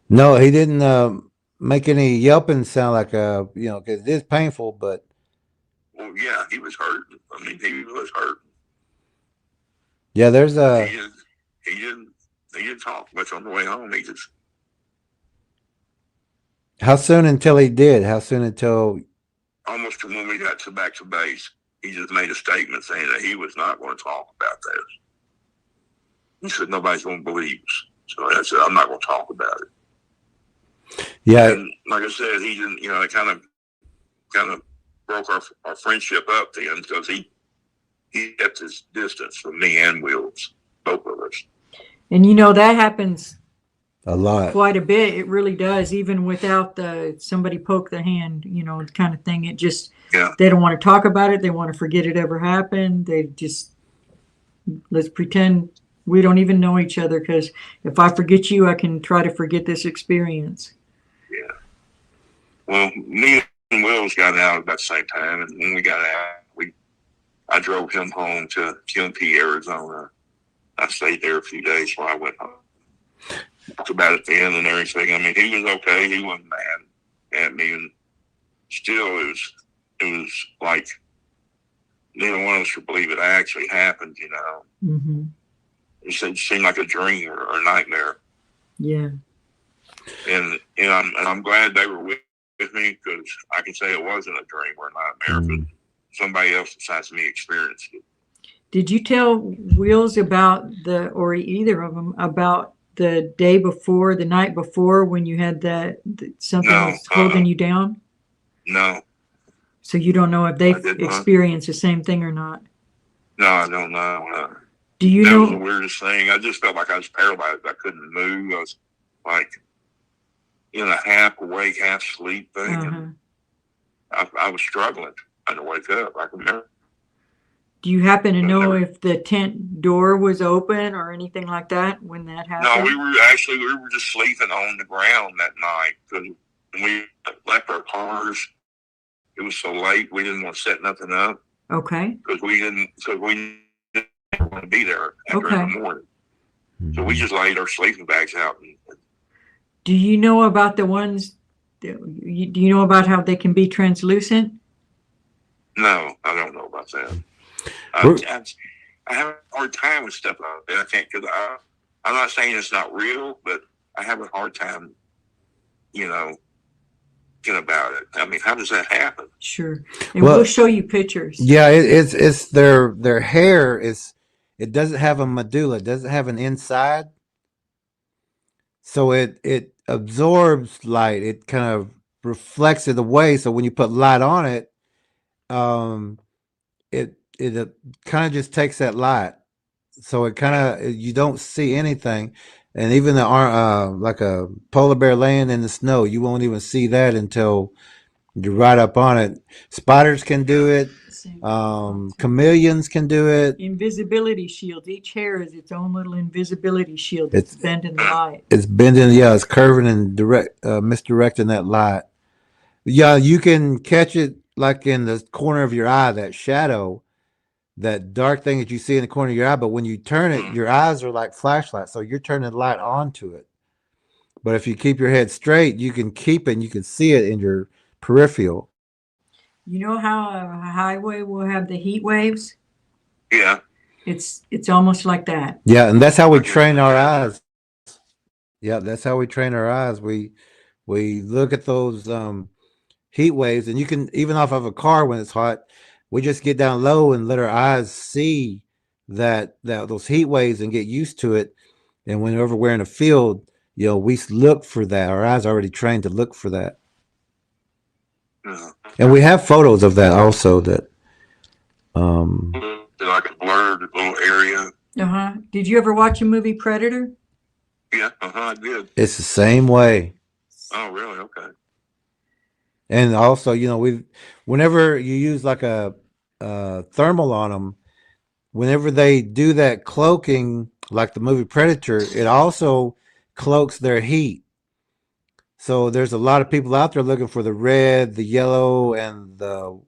no, he didn't make any yelping sound like you know, because it is painful, but. Well, yeah, he was hurting. I mean, he was hurting. Yeah, there's he didn't talk much on the way home. He just. How soon until he did? How soon until? Almost to when we got back to base, he just made a statement saying that he was not going to talk about this. He said nobody's going to believe us. So I said, I'm not going to talk about it. Yeah. And like I said, he didn't, you know, it kind of broke our friendship up then, because he kept his distance from me and Wills, both of us. And you know, that happens a lot, quite a bit. It really does, even without somebody poke their hand, you know, kind of thing. It just, they don't want to talk about it. They want to forget it ever happened. They just, let's pretend we don't even know each other, because if I forget you, I can try to forget this experience. Yeah. Well, me and Wills got out about the same time, and when we got out, I drove him home to Tempe, Arizona. I stayed there a few days while I went home. Talked about it then and everything. I mean, he was okay. He wasn't mad at me, and still, it was like neither one of us could believe it actually happened. You know, Mm-hmm. It seemed like a dream or a nightmare. Yeah. And I'm glad they were with me, because I can say it wasn't a dream or a nightmare, but somebody else besides me experienced it. Did you tell Wills about or either of them, about the day before, the night before, when you had something was holding you down? No. So you don't know if they've experienced the same thing or not? No, I don't know. Do you that know? Was the weirdest thing. I just felt like I was paralyzed. I couldn't move. I was like in a half awake, half sleep thing. And I was struggling trying to wake up. I can remember. Do you happen to know if the tent door was open or anything like that when that happened? No, we were just sleeping on the ground that night, because when we left our cars, it was so late we didn't want to set nothing up. Okay. Because we didn't want to be there after in the morning. So we just laid our sleeping bags out. Do you know about the ones? Do you know about how they can be translucent? No, I don't know about that. I have a hard time with stuff like that. I can't, because I'm not saying it's not real, but I have a hard time, you know, thinking about it. I mean, how does that happen? Sure. And we'll show you pictures. Yeah, it's their hair it doesn't have a medulla, it doesn't have an inside. So it absorbs light. It kind of reflects it away. So when you put light on it, it kind of just takes that light. So it kind of, you don't see anything. And even like a polar bear laying in the snow, you won't even see that until you're right up on it. Spiders can do it. Chameleons can do it. Invisibility shield. Each hair is its own little invisibility shield. It's bending the light. It's bending, it's curving and misdirecting that light. Yeah, you can catch it like in the corner of your eye, that shadow, that dark thing that you see in the corner of your eye. But when you turn it, your eyes are like flashlights, so you're turning the light onto it. But if you keep your head straight, you can keep it and you can see it in your peripheral. You know how a highway will have the heat waves? Yeah. It's almost like that. Yeah, and that's how we train our eyes. Yeah, that's how we train our eyes. We look at those heat waves, and you can, even off of a car when it's hot, we just get down low and let our eyes see that those heat waves and get used to it. And whenever we're in a field, we look for that. Our eyes are already trained to look for that. And we have photos of that also. That like a blurred little area. Did you ever watch a movie Predator? Yeah, I did. It's the same way. Oh, really? Okay. And also, whenever you use like a thermal on them, whenever they do that cloaking, like the movie Predator, it also cloaks their heat. So there's a lot of people out there looking for the red, the yellow, and the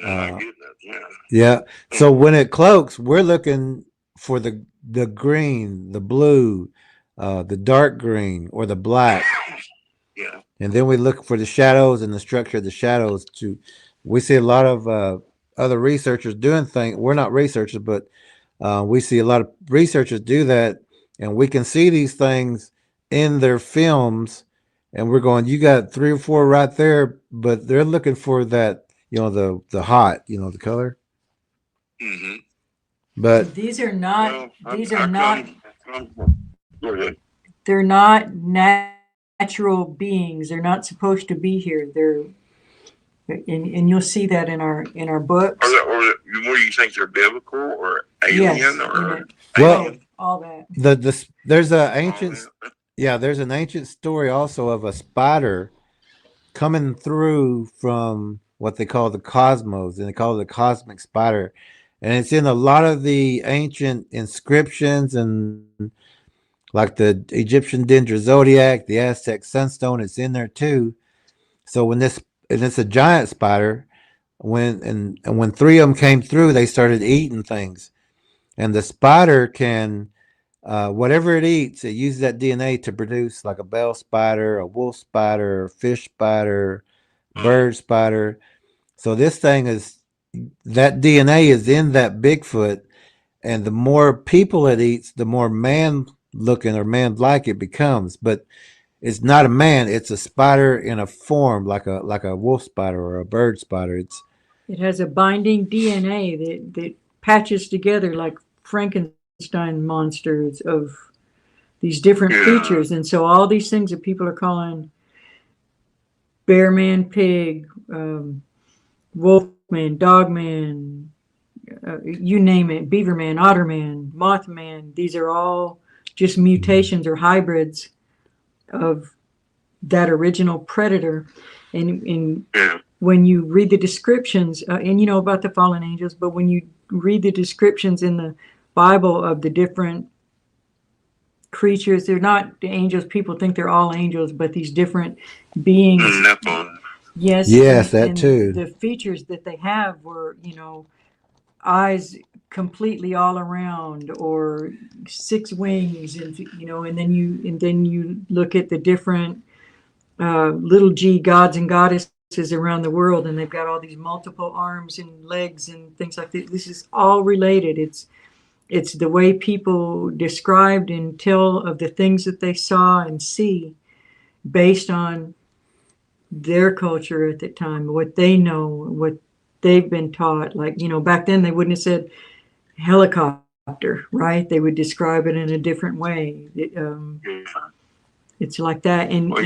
I get that. yeah. So when it cloaks, we're looking for the green, the blue, the dark green, or the black. Yeah. And then we look for the shadows and the structure of the shadows. We see a lot of other researchers doing things. We're not researchers, but we see a lot of researchers do that, and we can see these things in their films. And we're going, you got 3 or 4 right there, but they're looking for that, the hot, the color. Mm-hmm. But these are not. Go ahead. they're not natural beings. They're not supposed to be here. And you'll see that in our books. Or what do you think, they're biblical or alien? Yes, or Well, all that. There's a ancient there's an ancient story also of a spider coming through from what they call the cosmos, and they call it the cosmic spider, and it's in a lot of the ancient inscriptions, and like the Egyptian Dendra zodiac, the Aztec sunstone, it's in there too. So when it's a giant spider, when three of them came through, they started eating things, and the spider can whatever it eats, it uses that DNA to produce like a bell spider, a wolf spider, fish spider, bird spider. So this thing that DNA is in that Bigfoot, and the more people it eats, the more man looking or man like it becomes. But it's not a man; it's a spider in a form like a wolf spider or a bird spider. It has a binding DNA that patches together like Frankenstein monsters of these different creatures. And so all these things that people are calling bear man, pig, wolf man, dog man, you name it, beaver man, otter man, mothman, these are all just mutations or hybrids of that original predator. And when you read the descriptions, and you know about the fallen angels, but when you read the descriptions in the Bible of the different creatures, they're not the angels. People think they're all angels, but these different beings. Yes, that too. The features that they have were, eyes completely all around, or 6 wings, and and then you look at the different little g gods and goddesses around the world, and they've got all these multiple arms and legs and things like that. This is all related. It's the way people described and tell of the things that they saw and see based on their culture at the time, what they know, what they've been taught. Like, back then they wouldn't have said helicopter, right? They would describe it in a different way. It's like that. And,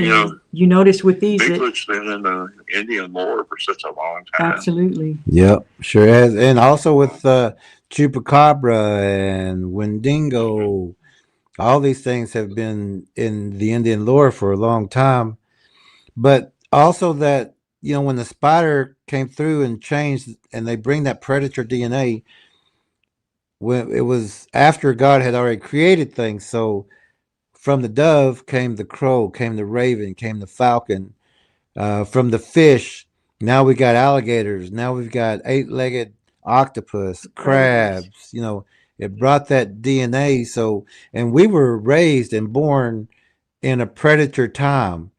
you notice with these, Bigfoot's been in the Indian lore for such a long time. Absolutely. Yep, sure has. And also with Chupacabra and Wendigo, all these things have been in the Indian lore for a long time. But also that, when the spider came through and changed, and they bring that predator DNA, when it was after God had already created things. So from the dove came the crow, came the raven, came the falcon. From the fish, now we got alligators. Now we've got 8-legged octopus, crabs. It brought that DNA. So, and we were raised and born in a predator time.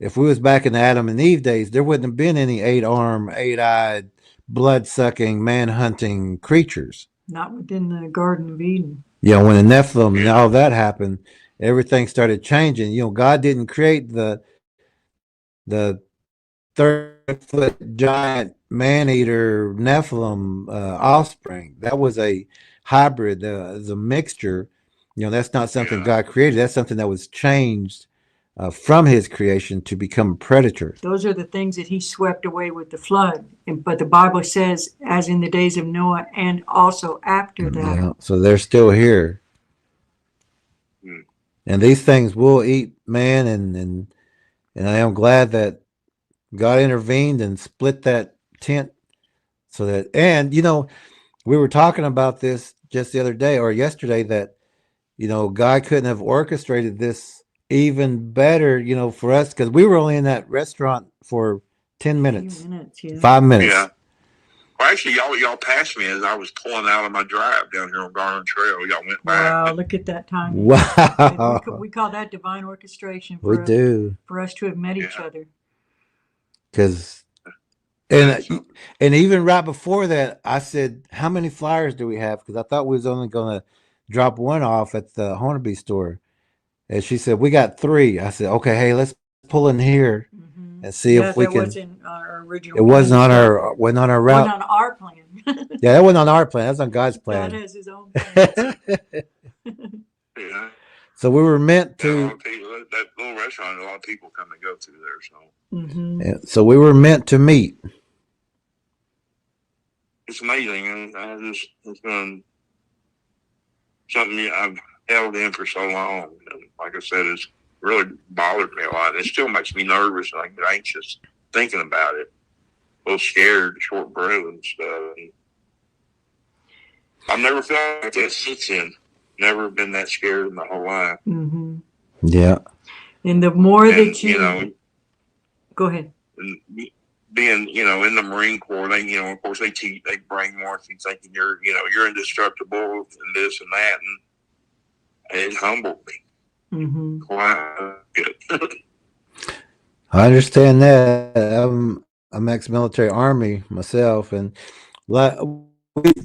If we was back in the Adam and Eve days, there wouldn't have been any 8-armed, 8-eyed, blood-sucking, man-hunting creatures. Not within the Garden of Eden. When the Nephilim and all that happened, everything started changing. God didn't create the 30-foot giant man-eater Nephilim offspring. That was a hybrid, a mixture. That's not something God created. That's something that was changed from his creation to become a predator. Those are the things that he swept away with the flood. But the Bible says, as in the days of Noah, and also after that. Yeah, so they're still here. And these things will eat man, and I am glad that God intervened and split that tent so that, and we were talking about this just the other day or yesterday, that God couldn't have orchestrated this even better, for us, because we were only in that restaurant for 10 minutes, 5 minutes. Yeah. Well, actually, y'all passed me as I was pulling out of my drive down here on Garland Trail. Y'all went by. Wow, look at that time. Wow. We call that divine orchestration. We do. For us to have met each other. Because, and even right before that, I said, how many flyers do we have? Because I thought we was only going to drop one off at the Hornby store. And she said, we got 3. I said, okay, hey, let's pull in here and see if we can. Wasn't our original it wasn't on our, wasn't on our route. Wasn't on our plan. Yeah, that wasn't on our plan. That's on God's plan. God has his own plan. Yeah. So we were meant Yeah, a lot to. of people, that little restaurant, a lot of people come and go to there. So Mm-hmm. So we were meant to meet. it's amazing, and it's been something I've held in for so long. And like I said, it's really bothered me a lot. It still makes me nervous and I get anxious thinking about it. A little scared, short breath and stuff. And I've never felt like that since then. Never been that scared in my whole life. Mm-hmm. Yeah. And the more And, that you, go ahead. And being, in the Marine Corps, they, of course they brainwash you thinking you're indestructible and this and that. And it humbled me. Mm-hmm. Quite a bit. I understand that. I'm ex-military Army myself, and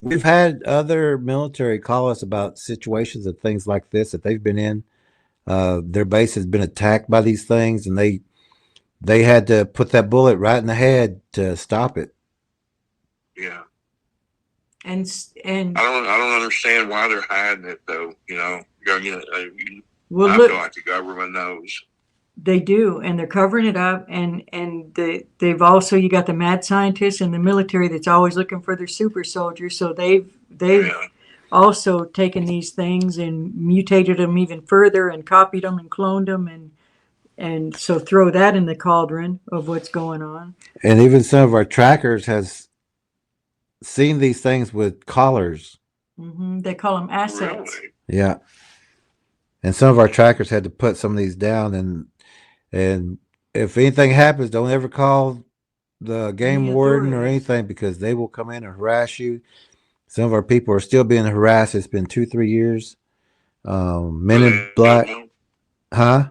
we've had other military call us about situations and things like this that they've been in. Their base has been attacked by these things, and they had to put that bullet right in the head to stop it. Yeah. And I don't understand why they're hiding it though. well, I look, feel like the government knows. they do, and they're covering it up, and they've also, you got the mad scientists in the military that's always looking for their super soldiers. So they've Yeah. also taken these things and mutated them even further and copied them and cloned them, and so throw that in the cauldron of what's going on. And even some of our trackers has seen these things with collars. Mm-hmm. They call them assets. Really? Yeah. And some of our trackers had to put some of these down, and if anything happens, don't ever call the game warden or anything, because they will come in and harass you. Some of our people are still being harassed. It's been 2-3 years. Men in black. Huh?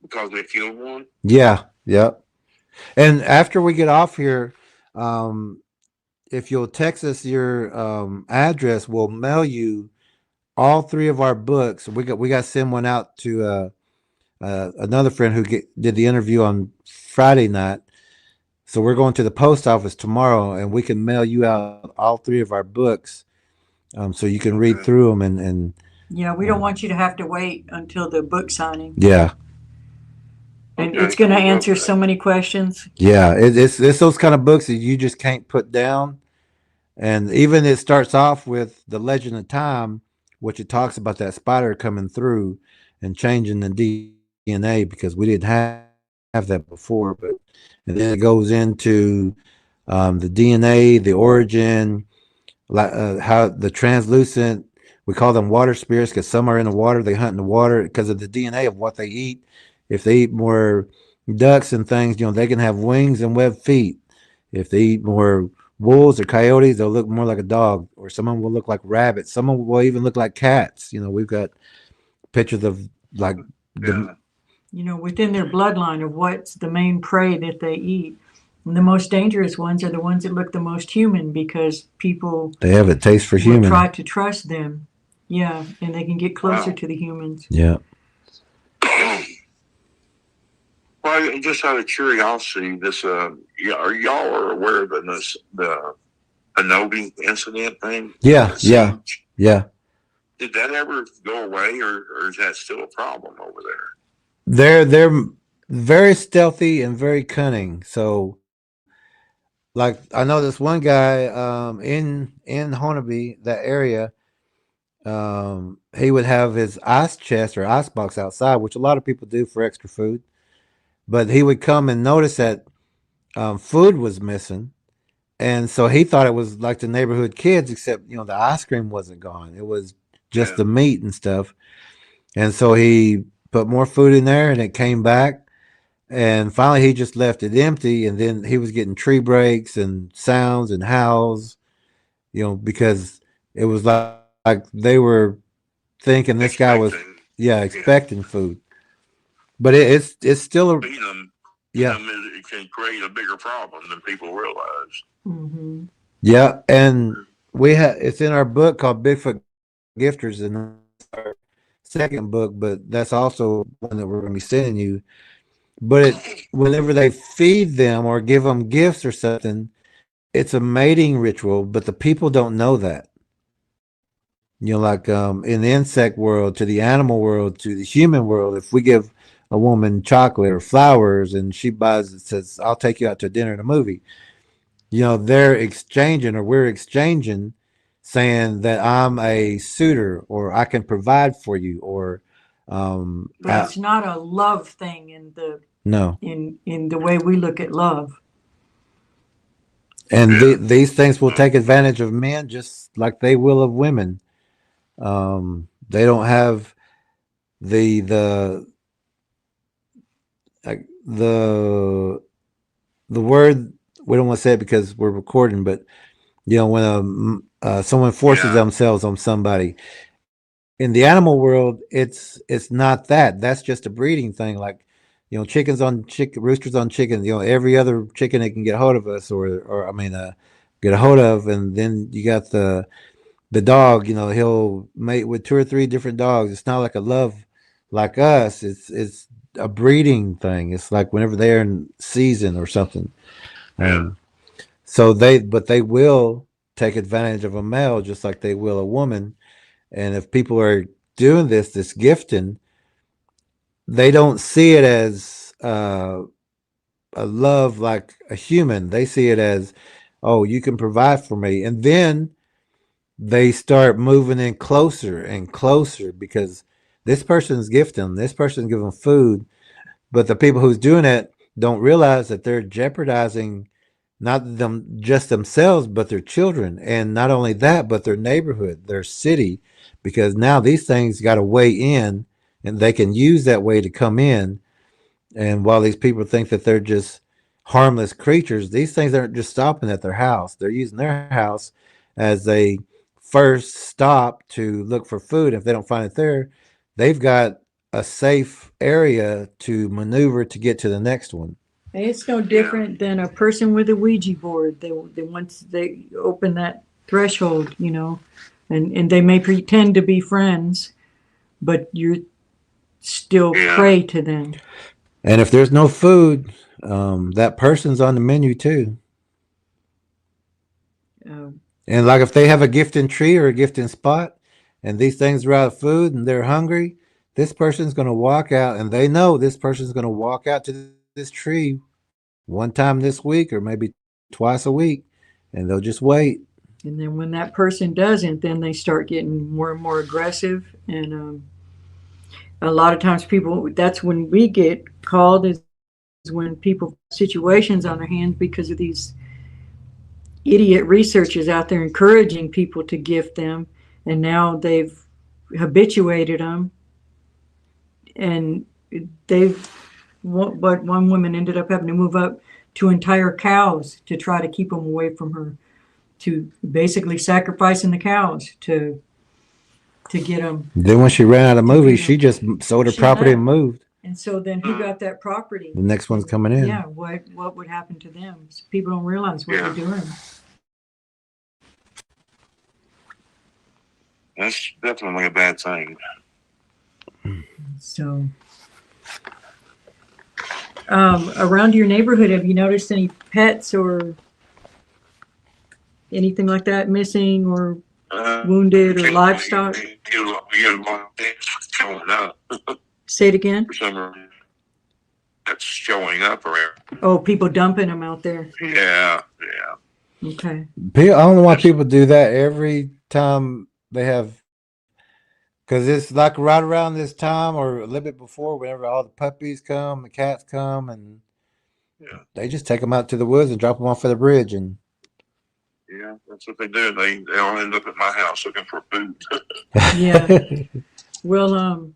Because they killed one? Yeah. Yep. And after we get off here, if you'll text us your address, we'll mail you all 3 of our books. We got to send one out to another friend who did the interview on Friday night. So we're going to the post office tomorrow, and we can mail you out all 3 of our books, so you can read through them. And yeah, we don't want you to have to wait until the book signing. Yeah. And it's going to answer so many questions. Yeah, it's those kind of books that you just can't put down. And even it starts off with the Legend of Time, which it talks about that spider coming through and changing the DNA, because we didn't have that before. But and then it goes into the DNA, the origin, how the translucent, we call them water spirits because some are in the water. They hunt in the water because of the DNA of what they eat. If they eat more ducks and things, they can have wings and webbed feet. If they eat more wolves or coyotes, they'll look more like a dog, or some of them will look like rabbits. Some of them will even look like cats. We've got pictures of like within their bloodline of what's the main prey that they eat. And the most dangerous ones are the ones that look the most human, because people, they have a taste for human. Try to trust them. Yeah, and they can get closer to the humans. Yeah. Well, just out of curiosity, are y'all aware of the Anobi incident thing? Yeah. Did that ever go away, or is that still a problem over They're there? very stealthy and very cunning. So, like, I know this one guy in Honolulu, that area. He would have his ice chest or ice box outside, which a lot of people do for extra food. But he would come and notice that food was missing. And so he thought it was like the neighborhood kids, except, the ice cream wasn't gone. It was just the meat and stuff. And so he put more food in there, and it came back. And finally he just left it empty. And then he was getting tree breaks and sounds and howls, because it was like they were thinking this guy was expecting food. But it's still a it can create a bigger problem than people realize. Mm-hmm. Yeah, and it's in our book called Bigfoot Gifters, and our second book, but that's also one that we're going to be sending you. But whenever they feed them or give them gifts or something, it's a mating ritual, but the people don't know that. You know, like in the insect world, to the animal world, to the human world, if we give a woman chocolate or flowers and she buys it, says, I'll take you out to dinner and a movie, you know, they're exchanging or we're exchanging saying that I'm a suitor or I can provide for you or But it's not a love thing no. in the way we look at love. And these things will take advantage of men just like they will of women. They don't have the like the word, we don't want to say it because we're recording, but you know, when someone forces themselves on somebody in the animal world, it's not that. That's just a breeding thing. Like, you know, chickens on chicken, roosters on chickens. You know, every other chicken they can get a hold of us, or I mean, get a hold of, and then you got the dog. You know, he'll mate with 2 or 3 different dogs. It's not like a love like us. It's a breeding thing. It's like whenever they're in season or something. So but they will take advantage of a male just like they will a woman. And if people are doing this gifting, they don't see it as a love like a human. They see it as, oh, you can provide for me. And then they start moving in closer and closer because this person's gifting, this person's giving food. But the people who's doing it don't realize that they're jeopardizing not them just themselves, but their children, and not only that, but their neighborhood, their city, because now these things got a way in, and they can use that way to come in. And while these people think that they're just harmless creatures, these things aren't just stopping at their house; they're using their house as a first stop to look for food. If they don't find it there, they've got a safe area to maneuver to get to the next one. It's no different than a person with a Ouija board. They once they open that threshold, you know, and they may pretend to be friends, but you're still prey to them. And if there's no food, that person's on the menu too. And like if they have a gifting tree or a gifting spot, and these things are out of food and they're hungry, this person's going to walk out, and they know this person's going to walk out to this tree one time this week or maybe twice a week, and they'll just wait. And then when that person doesn't, then they start getting more and more aggressive. And a lot of times people, that's when we get called, is when people situations on their hands because of these idiot researchers out there encouraging people to gift them, and now they've habituated them, and but one woman ended up having to move up to entire cows to try to keep them away from her, to basically sacrificing the cows to get them. Then when she ran out of movies, she just sold her property and moved. And so then who got that property? The next one's coming in. Yeah, what would happen to them? So people don't realize what they're doing. That's definitely a bad thing. So, around your neighborhood, have you noticed any pets or anything like that missing or wounded or livestock? Showing up. Say it again. For some reason, that's showing up around. Oh, people dumping them out there. Yeah. Okay. I don't know why people do that every time they have, because it's like right around this time or a little bit before, whenever all the puppies come, the cats come, and they just take them out to the woods and drop them off at the bridge. And yeah, that's what they do. They all end up at my house looking for food. Yeah. Well,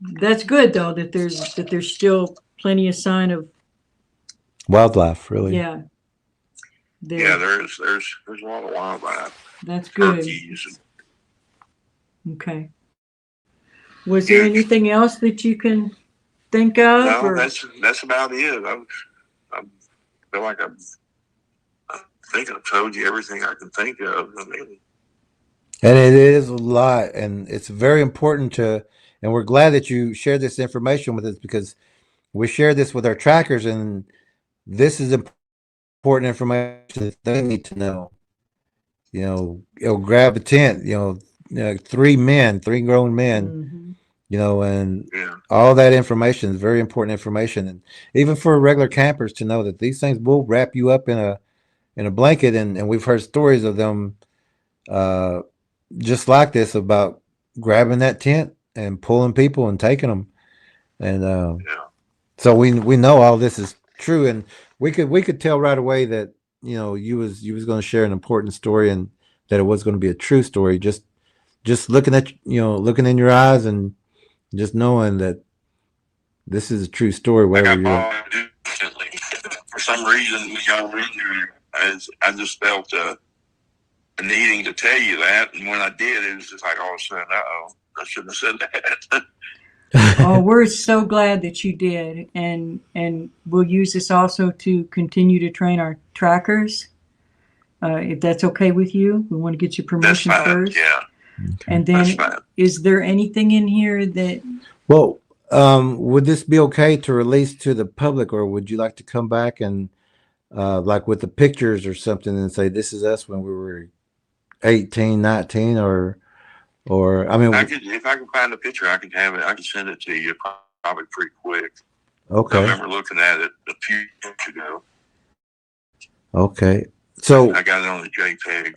that's good though that there's still plenty of sign of wildlife, really. Yeah. Yeah, there's a lot of wildlife. That's good. Turkeys. Okay. Was there anything else that you can think of? No, or? That's about it. I feel like I think I've told you everything I can think of. I mean, and it is a lot, and it's very important to, and we're glad that you shared this information with us, because we share this with our trackers, and this is important information that they need to know. You know, it'll grab a tent, you know, three grown men, Mm-hmm. you know, and Yeah. all that information is very important information. And even for regular campers to know that these things will wrap you up in a blanket. And we've heard stories of them just like this about grabbing that tent and pulling people and taking them. And Yeah. so we know all this is true, and we could tell right away that you was going to share an important story and that it was going to be a true story. Just looking at looking in your eyes and just knowing that this is a true story. Like Wherever you're I instantly, for some reason, when y'all reading I just felt needing to tell you that, and when I did, it was just like all of a sudden, I shouldn't have said that. Oh, we're so glad that you did, and we'll use this also to continue to train our trackers. If that's okay with you, we want to get your permission That's fine. first. Yeah. Okay. And then, is there anything in here that? Well, would this be okay to release to the public, or would you like to come back and like with the pictures or something and say this is us when we were 18, 19, or I mean, if I can find a picture, I can have it. I can send it to you probably pretty quick. okay. I remember looking at it a few years ago. Okay. So I got it on the JPEG.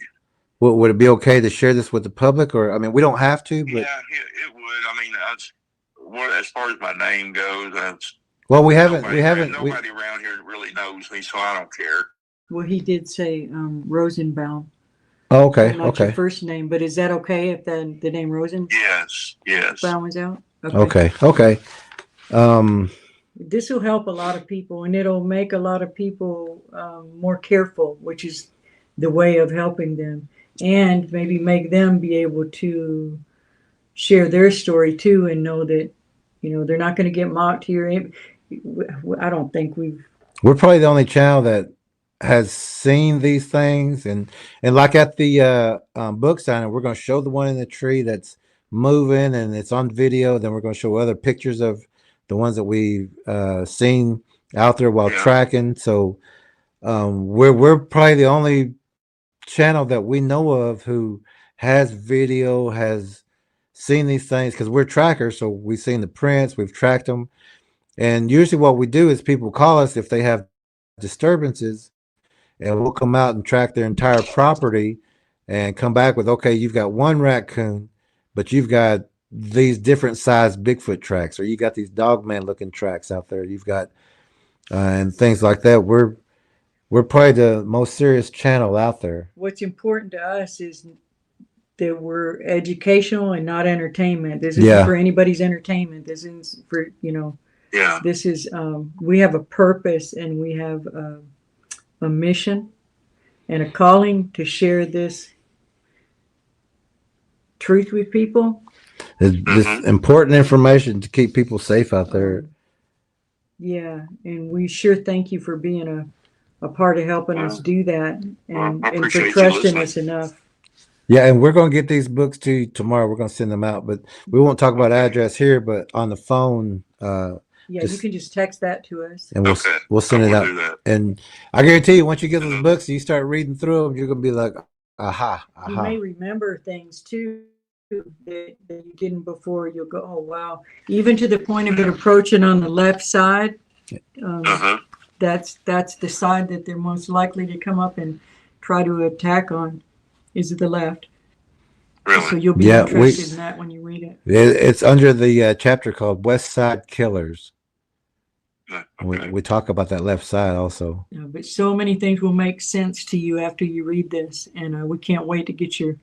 would it be okay to share this with the public, or I mean, we don't have to, but Yeah, it would. I mean, as far as my name goes, well, nobody around here really knows me, so I don't care. Well, he did say Rosenbaum. Oh, okay. Not your first name, but is that okay if the name Rosenbaum Yes. was out? Okay. This will help a lot of people, and it'll make a lot of people more careful, which is the way of helping them, and maybe make them be able to share their story too, and know that they're not going to get mocked here. I don't think we're probably the only channel that has seen these things, and like at the book signing, we're going to show the one in the tree that's moving and it's on video. Then we're going to show other pictures of the ones that we've seen out there while tracking. So we're probably the only channel that we know of who has video, has seen these things, because we're trackers. So we've seen the prints, we've tracked them. And usually what we do is people call us if they have disturbances, and we'll come out and track their entire property and come back with, okay, you've got one raccoon, but you've got these different size Bigfoot tracks, or you got these dogman looking tracks out there. You've got and things like that. We're probably the most serious channel out there. What's important to us is that we're educational and not entertainment. This isn't for anybody's entertainment. This is for This is we have a purpose, and we have a mission and a calling to share this truth with people. This important information to keep people safe out there. And we sure thank you for being a part of helping us do that, and for you trusting us enough. Yeah, and we're going to get these books to you tomorrow. We're going to send them out, but we won't talk about address here, but on the phone. You can just text that to us, and we'll send it out. And I guarantee you, once you get those books, you start reading through them, you're going to be like, aha. You may remember things too that you didn't before. You'll go, oh wow! Even to the point of it approaching on the left side. That's the side that they're most likely to come up and try to attack on, is the left. Really? So you'll be interested in that when you read it. It's under the chapter called West Side Killers. Okay. We talk about that left side also. But so many things will make sense to you after you read this, and we can't wait to get your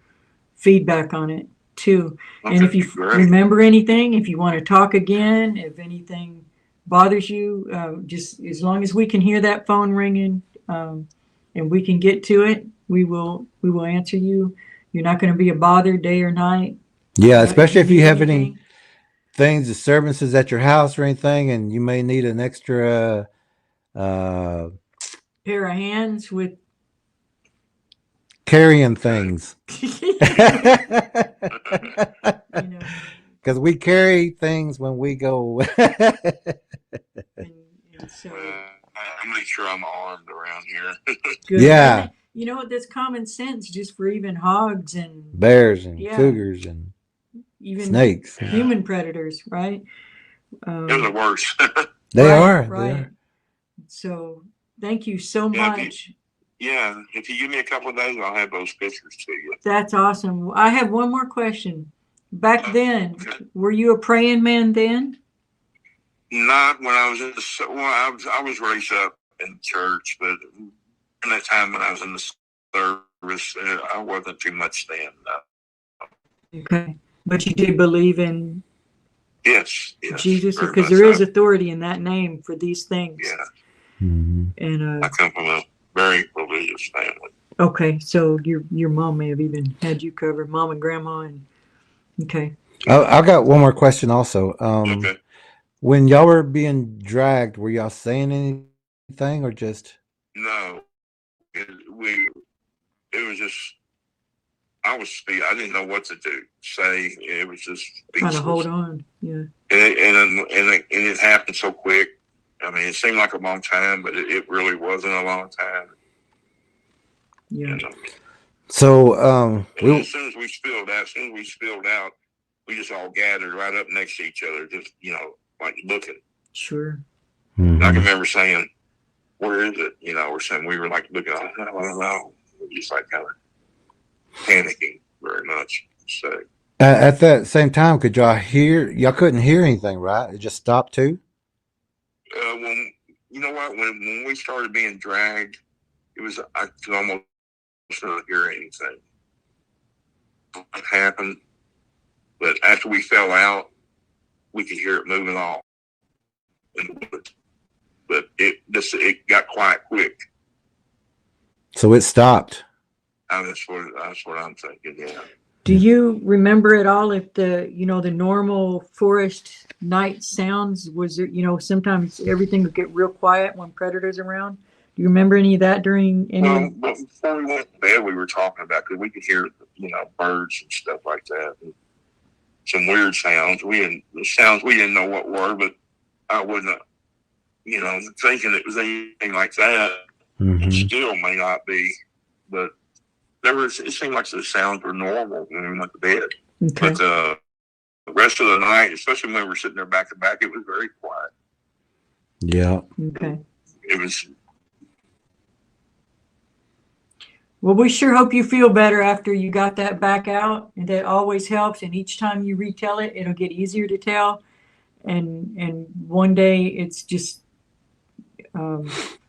feedback on it too. Okay, and if you remember anything, if you want to talk again, if anything bothers you, just as long as we can hear that phone ringing, and we can get to it, we will answer you. You're not going to be a bother day or night. Yeah, especially if you have any disturbances at your house or anything, and you may need an extra pair of hands with carrying things. Because we carry things when we go. and so, I make sure I'm armed around here. Good. Yeah. You know, that's common sense just for even hogs and Bears and Yeah. cougars and even snakes. human predators, right? They're the worst. They Right, are. They right. are. So thank you so Yeah, much. if you give me a couple of days, I'll have those pictures to you. That's awesome. I have one more question. Back then, Okay. were you a praying man then? Not when I was in the, well, I was raised up in church, but in that time when I was in the service, I wasn't too much then. Okay. But you did believe in Yes. Jesus, very because much there is so. authority in that name for these things. Yeah, And I come from a very religious family. okay, so your mom may have even had you covered, mom and grandma, and okay. I got one more question also. Okay. When y'all were being dragged, were y'all saying anything or just? No, it was just, I didn't know what to do, say. It was just Trying to speechless. hold on. Yeah. And it happened so quick. I mean, it seemed like a long time, but it really wasn't a long time. Yeah. You know? So as soon as we spilled out, we just all gathered right up next to each other, just, like looking. Sure. And I can remember saying, "Where is it?" Or saying we were like looking, I don't know. Just like kind of panicking very much. So at that same time, could y'all hear? Y'all couldn't hear anything, right? It just stopped too. when when we started being dragged, I could almost not hear anything. It happened, but after we fell out, we could hear it moving off in the woods. But it got quiet quick. So it stopped. That's what I'm thinking. Yeah. Do you remember at all if the normal forest night sounds, was it, sometimes everything would get real quiet when predators around? Do you remember any of that during any? Well, before we went to bed, we were talking about, because we could hear, birds and stuff like that. And some weird sounds. Sounds we didn't know what were, but I wasn't, thinking it was anything like that. It still may not be, but it seemed like the sounds were normal when we went to bed. Okay. But the rest of the night, especially when we were sitting there back to back, it was very quiet. Yeah. Okay. It was. Well, we sure hope you feel better after you got that back out, and that always helps. And each time you retell it, it'll get easier to tell. And one day it's just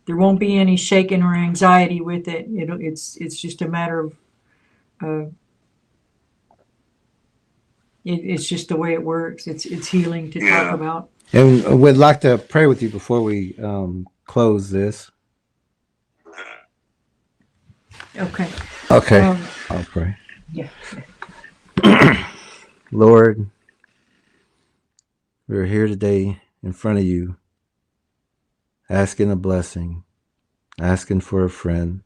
there won't be any shaking or anxiety with it. It's just a matter of it's just the way it works. It's healing to talk about. And we'd like to pray with you before we close this. Okay. Okay. I'll pray. Yeah. Lord, we're here today in front of you, asking a blessing, asking for a friend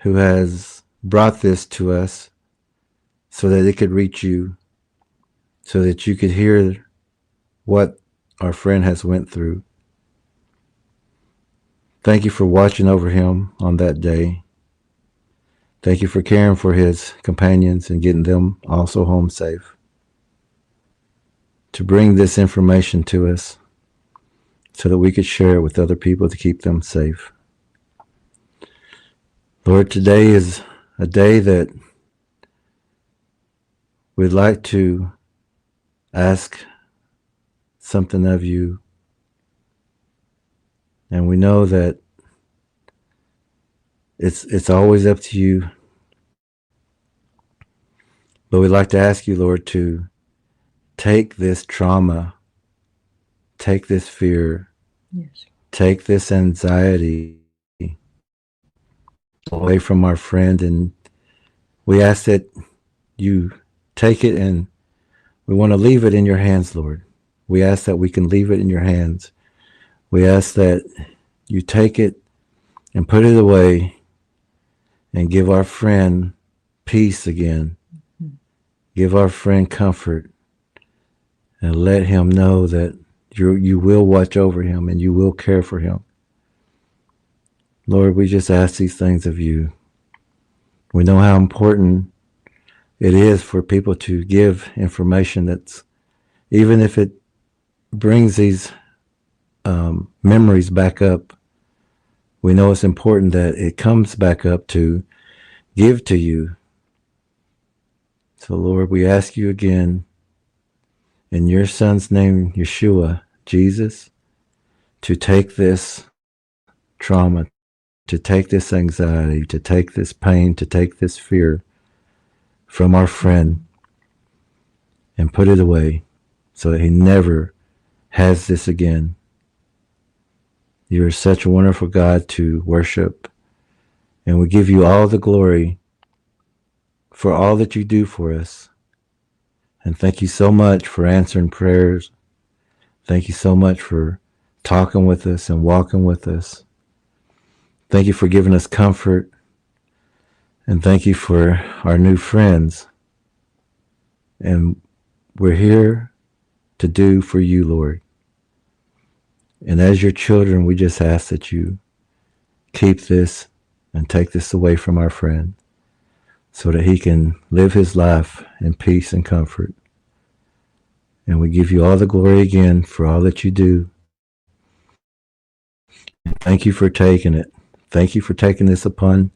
who has brought this to us so that it could reach you, so that you could hear what our friend has went through. Thank you for watching over him on that day. Thank you for caring for his companions and getting them also home safe. To bring this information to us so that we could share it with other people to keep them safe. Lord, today is a day that we'd like to ask something of you. And we know that it's always up to you. But we'd like to ask you, Lord, to take this trauma, take this fear, take this anxiety away from our friend. And we ask that you take it, and we want to leave it in your hands, Lord. We ask that we can leave it in your hands. We ask that you take it and put it away and give our friend peace again. Give our friend comfort, and let him know that you will watch over him and you will care for him. Lord, we just ask these things of you. We know how important it is for people to give information that's, even if it brings these memories back up, we know it's important that it comes back up to give to you. So, Lord, we ask you again, in your son's name, Yeshua, Jesus, to take this trauma, to take this anxiety, to take this pain, to take this fear from our friend and put it away so that he never has this again. You are such a wonderful God to worship, and we give you all the glory for all that you do for us. And thank you so much for answering prayers. Thank you so much for talking with us and walking with us. Thank you for giving us comfort. And thank you for our new friends. And we're here to do for you, Lord. And as your children, we just ask that you keep this and take this away from our friend so that he can live his life in peace and comfort. And we give you all the glory again for all that you do. And thank you for taking it. Thank you for taking this upon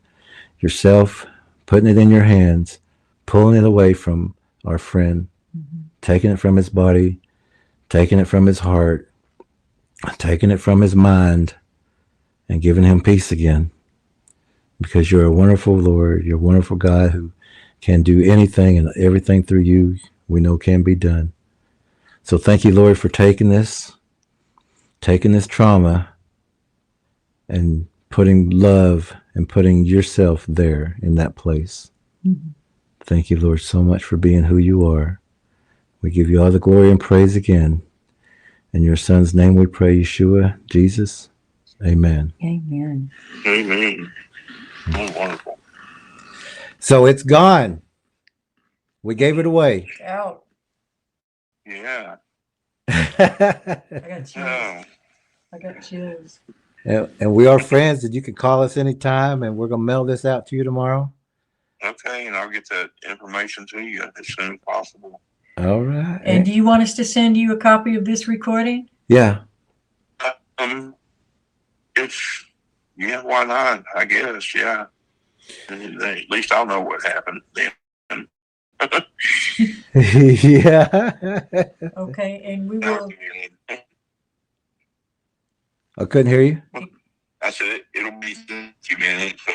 yourself, putting it in your hands, pulling it away from our friend, taking it from his body, taking it from his heart, taking it from his mind, and giving him peace again. Because you're a wonderful Lord, you're a wonderful God who can do anything, and everything through you we know can be done. So thank you, Lord, for taking this trauma and putting love and putting yourself there in that place. Mm-hmm. Thank you, Lord, so much for being who you are. We give you all the glory and praise again. In your son's name we pray, Yeshua, Jesus. Amen. Amen. Amen. Oh, wonderful. So it's gone. We gave it away. Out. Yeah. I got chills. Oh. I got chills. And we are friends, and you can call us anytime, and we're going to mail this out to you tomorrow. Okay, and I'll get that information to you as soon as possible. All right. And do you want us to send you a copy of this recording? Yeah. Yeah, why not? I guess, yeah. At least I'll know what happened then. Yeah. Okay, and we will. I couldn't hear you. I said it'll be 50 minutes. So,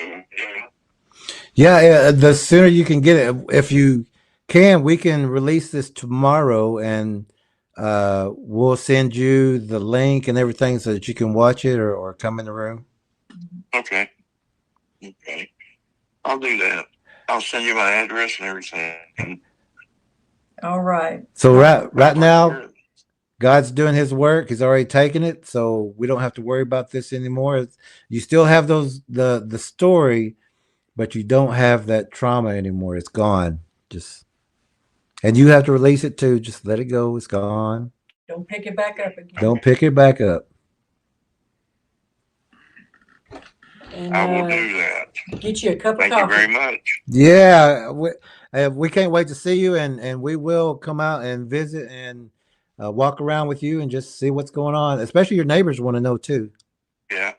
yeah. Yeah, the sooner you can get it, if you can, we can release this tomorrow, and we'll send you the link and everything so that you can watch it or come in the room. Okay. Okay. I'll do that. I'll send you my address and everything. All right. So right now, God's doing his work. He's already taken it, so we don't have to worry about this anymore. You still have the story, but you don't have that trauma anymore. It's gone. And you have to release it too. Just let it go. It's gone. Don't pick it back up again. Don't pick it back up. And, I will do that. Get you a cup of coffee. Thank you very much. Yeah, we can't wait to see you, and we will come out and visit and walk around with you and just see what's going on. Especially your neighbors want to know too. Yeah,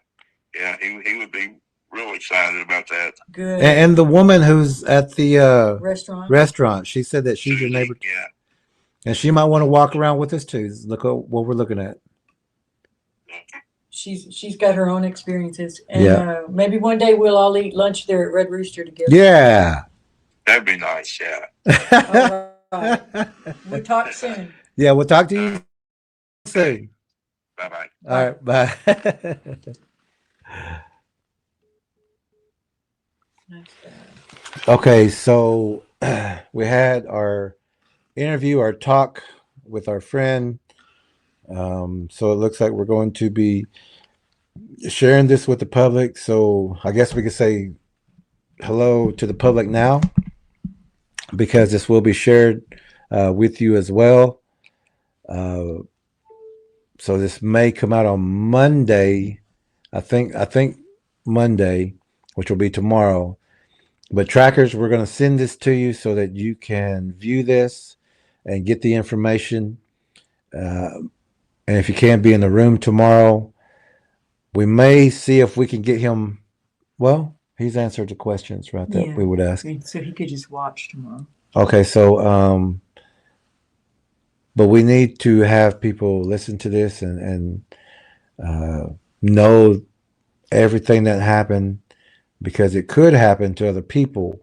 he would be real excited about that. Good. And the woman who's at the restaurant, she said that she's your neighbor. Yeah. And she might want to walk around with us too. Look at what we're looking at. She's got her own experiences, and maybe one day we'll all eat lunch there at Red Rooster together. Yeah, that'd be nice. Yeah. All right. We'll talk soon. Yeah, we'll talk to you soon. Bye-bye. All right, bye. Okay, so we had our interview, our talk with our friend. So it looks like we're going to be sharing this with the public. So I guess we could say hello to the public now, because this will be shared with you as well. So this may come out on Monday. I think Monday, which will be tomorrow. But trackers, we're going to send this to you so that you can view this and get the information. And if you can't be in the room tomorrow, we may see if we can get him. Well, he's answered the questions, right, that we would ask. So he could just watch tomorrow. Okay, so but we need to have people listen to this and know everything that happened, because it could happen to other people.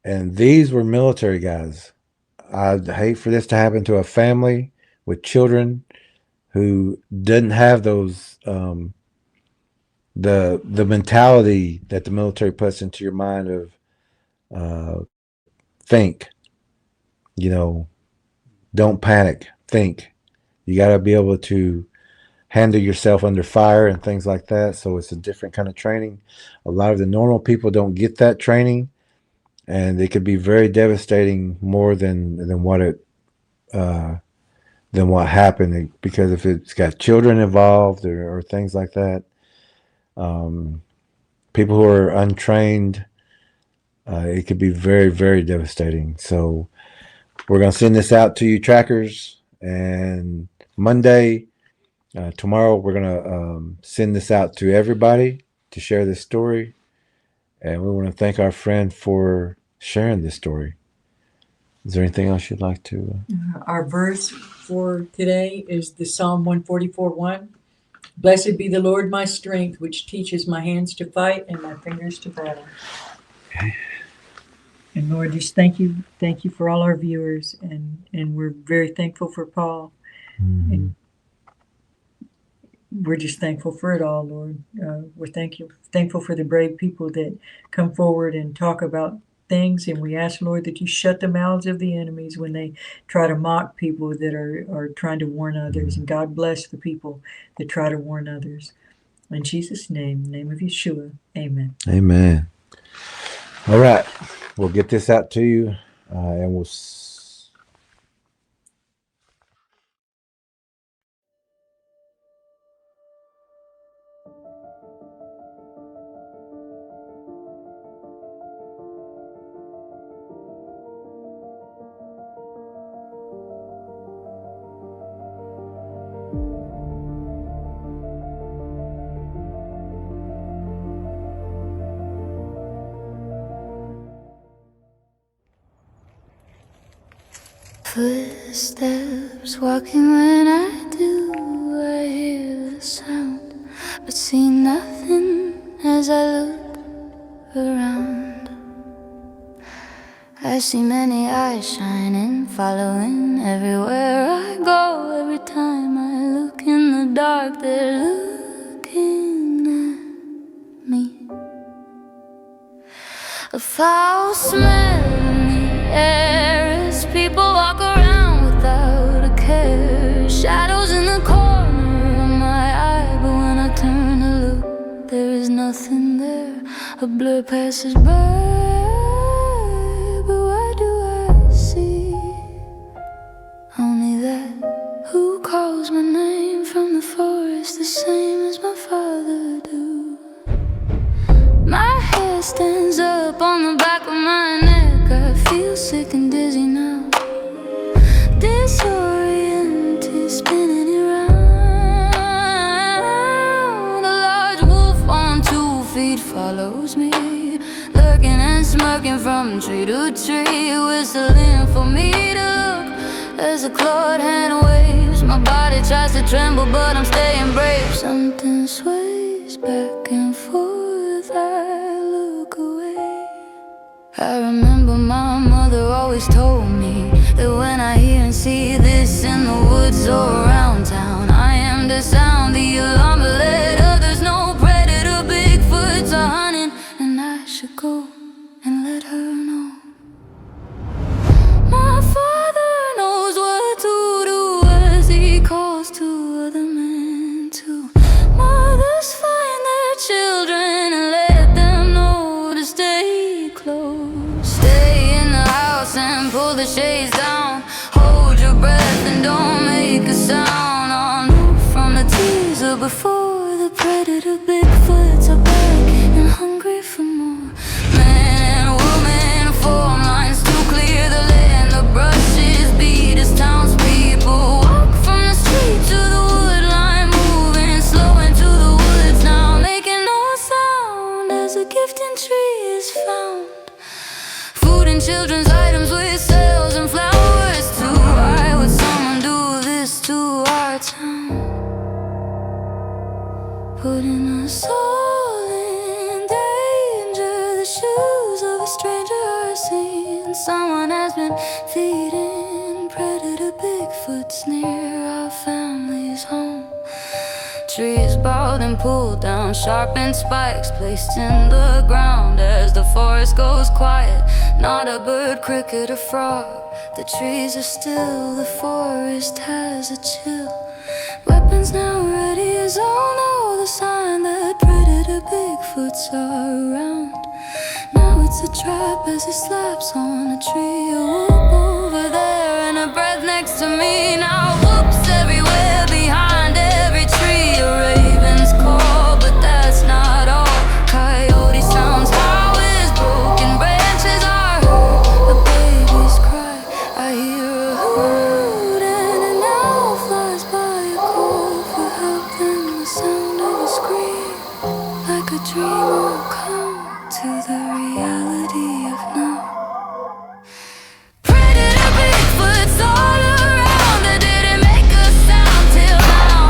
And these were military guys. I'd hate for this to happen to a family with children who didn't have those the mentality that the military puts into your mind of think, don't panic, think. You got to be able to handle yourself under fire and things like that. So it's a different kind of training. A lot of the normal people don't get that training, and it could be very devastating, more than what happened. Because if it's got children involved or things like that, people who are untrained, it could be very, very devastating. So we're going to send this out to you, trackers, and Monday, tomorrow, we're going to send this out to everybody to share this story. And we want to thank our friend for sharing this story. Is there anything else you'd like to? Our verse for today is the Psalm 144:1. Blessed be the Lord my strength, which teaches my hands to fight and my fingers to battle. Okay. And Lord, just thank you for all our viewers, and we're very thankful for Paul. Mm-hmm. And we're just thankful for it all, Lord. We're thankful for the brave people that come forward and talk about things, and we ask, Lord, that you shut the mouths of the enemies when they try to mock people that are trying to warn others. And God bless the people that try to warn others. In Jesus' name, in the name of Yeshua, amen. Amen. All right. We'll get this out to you, and we'll... Footsteps walking when I do, I hear the sound, but see nothing as I look around. I see many eyes shining, following everywhere I go. Every time I look in the dark, they're looking at me. A foul smell in the air as people walk around without a care. Shadows in the corner of my eye, but when I turn to look, there is nothing there. A blur passes by, but what do I see? Only that who calls my name from the forest, the same as my father do. My hair stands up on the back of my neck. I feel sick and dizzy now, disoriented, spinning around. A large wolf on 2 feet follows me, lurking and smirking from tree to tree, whistling for me to look as a clawed hand waves. My body tries to tremble, but I'm staying brave. Something sways back and forth, I look away. I remember my mother always told me that when I hear and see this in the woods or around town, I am to sound the alarm, but let others know predator bigfoots are hunting, and I should go and let her know. My father knows what to do as he calls to other men too. Mothers find their children and let them know to stay close. Stay in the house and pull the shades down. Hold your breath and don't make a sound. On from the teaser before the predator bigfoots are lifting tree is found. Food and children's items with sails and flowers too. Why would someone do this to our town? Putting us all in danger. The shoes of a stranger are seen. Someone has been feeding predator bigfoots near our family's home. Trees bowed and pulled down, sharpened spikes placed in the ground. As the forest goes quiet, not a bird, cricket or frog. The trees are still, the forest has a chill. Weapons now ready as all know, the sign that predator bigfoots are around. Now it's a trap as he slaps on a tree. A whoop over there and a breath next to me. Now whoops everywhere behind every tree. A raven's call, but that's not all. Coyote sounds, how his broken branches are heard. A baby's cry, I hear a hoot, and an owl flies by a call for help. Then the sound of a scream, like a dream will come to the reality of now. Predator bigfoots all around. They didn't make a sound till now.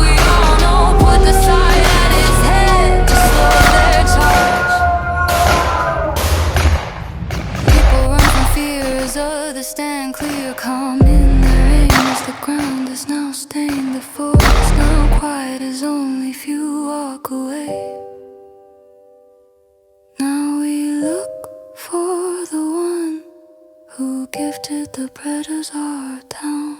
We all know, put the sight at his head to slow their charge. People run from fear as others stand clear, calm in their aim as the ground is now stained. The forest now quiet as only few walk away. Now we look for the one who gifted the predators our town.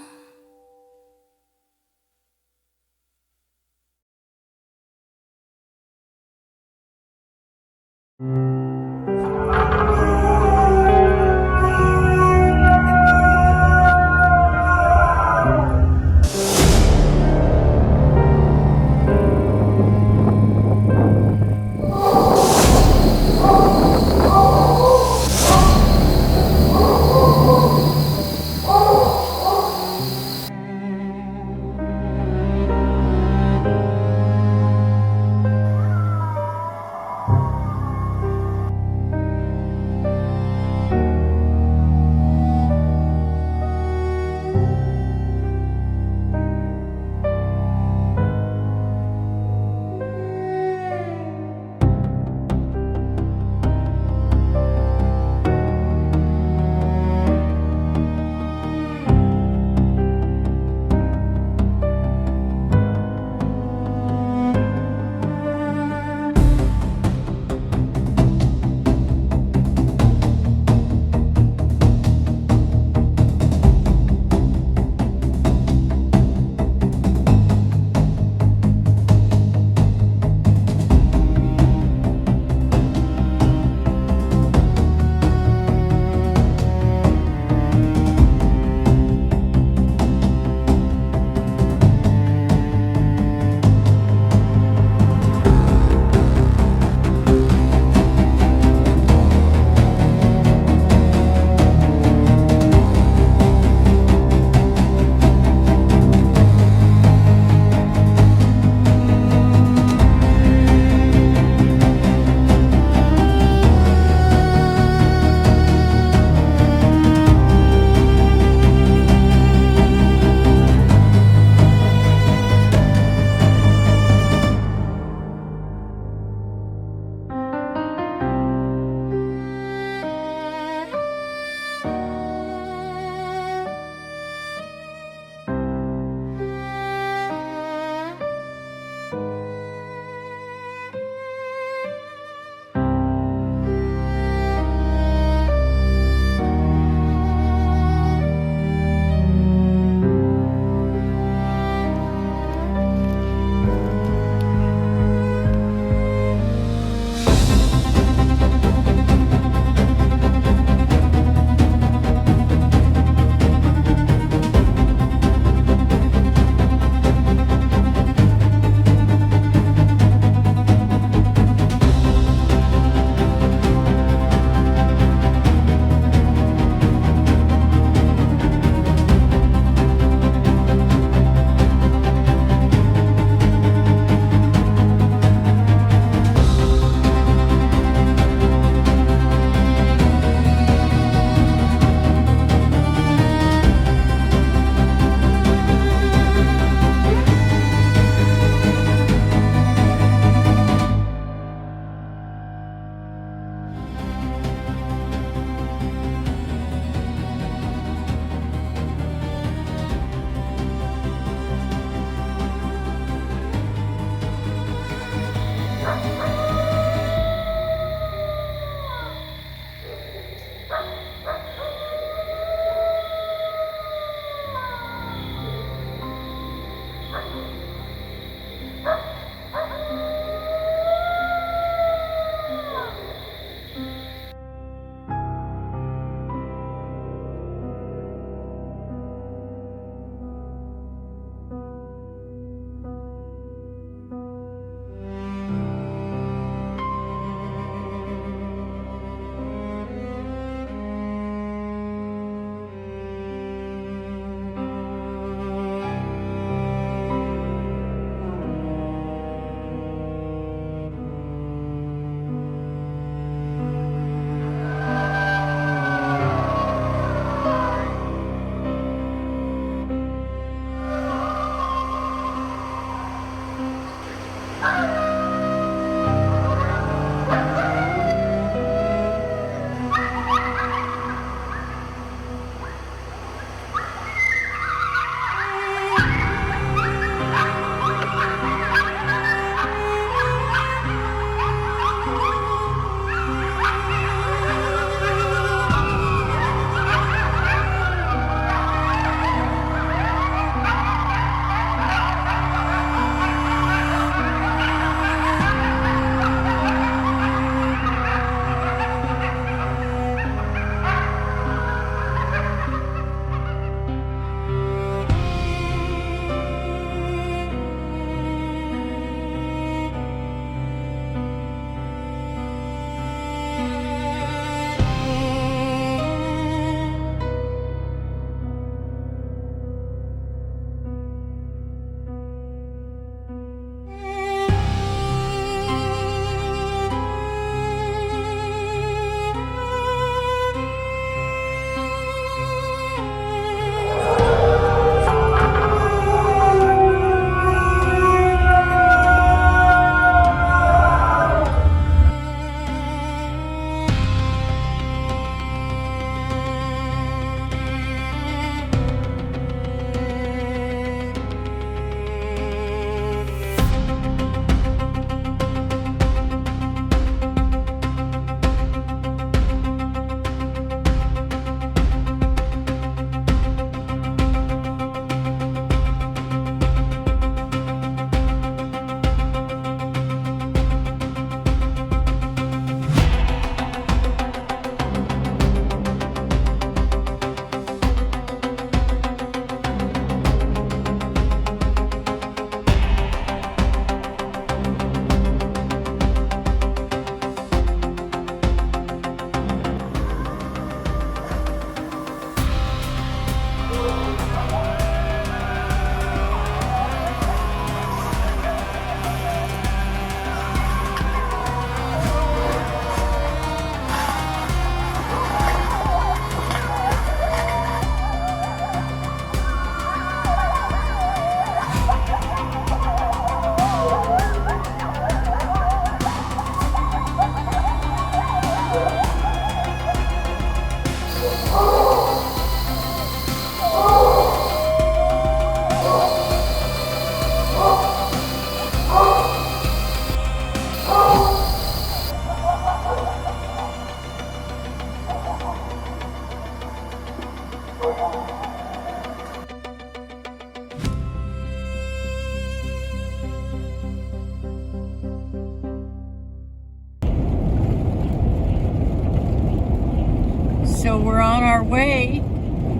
we're on our way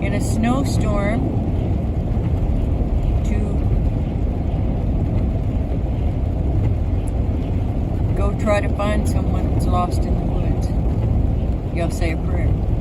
in a snowstorm to go try to find someone that's lost in the woods. Y'all say a prayer.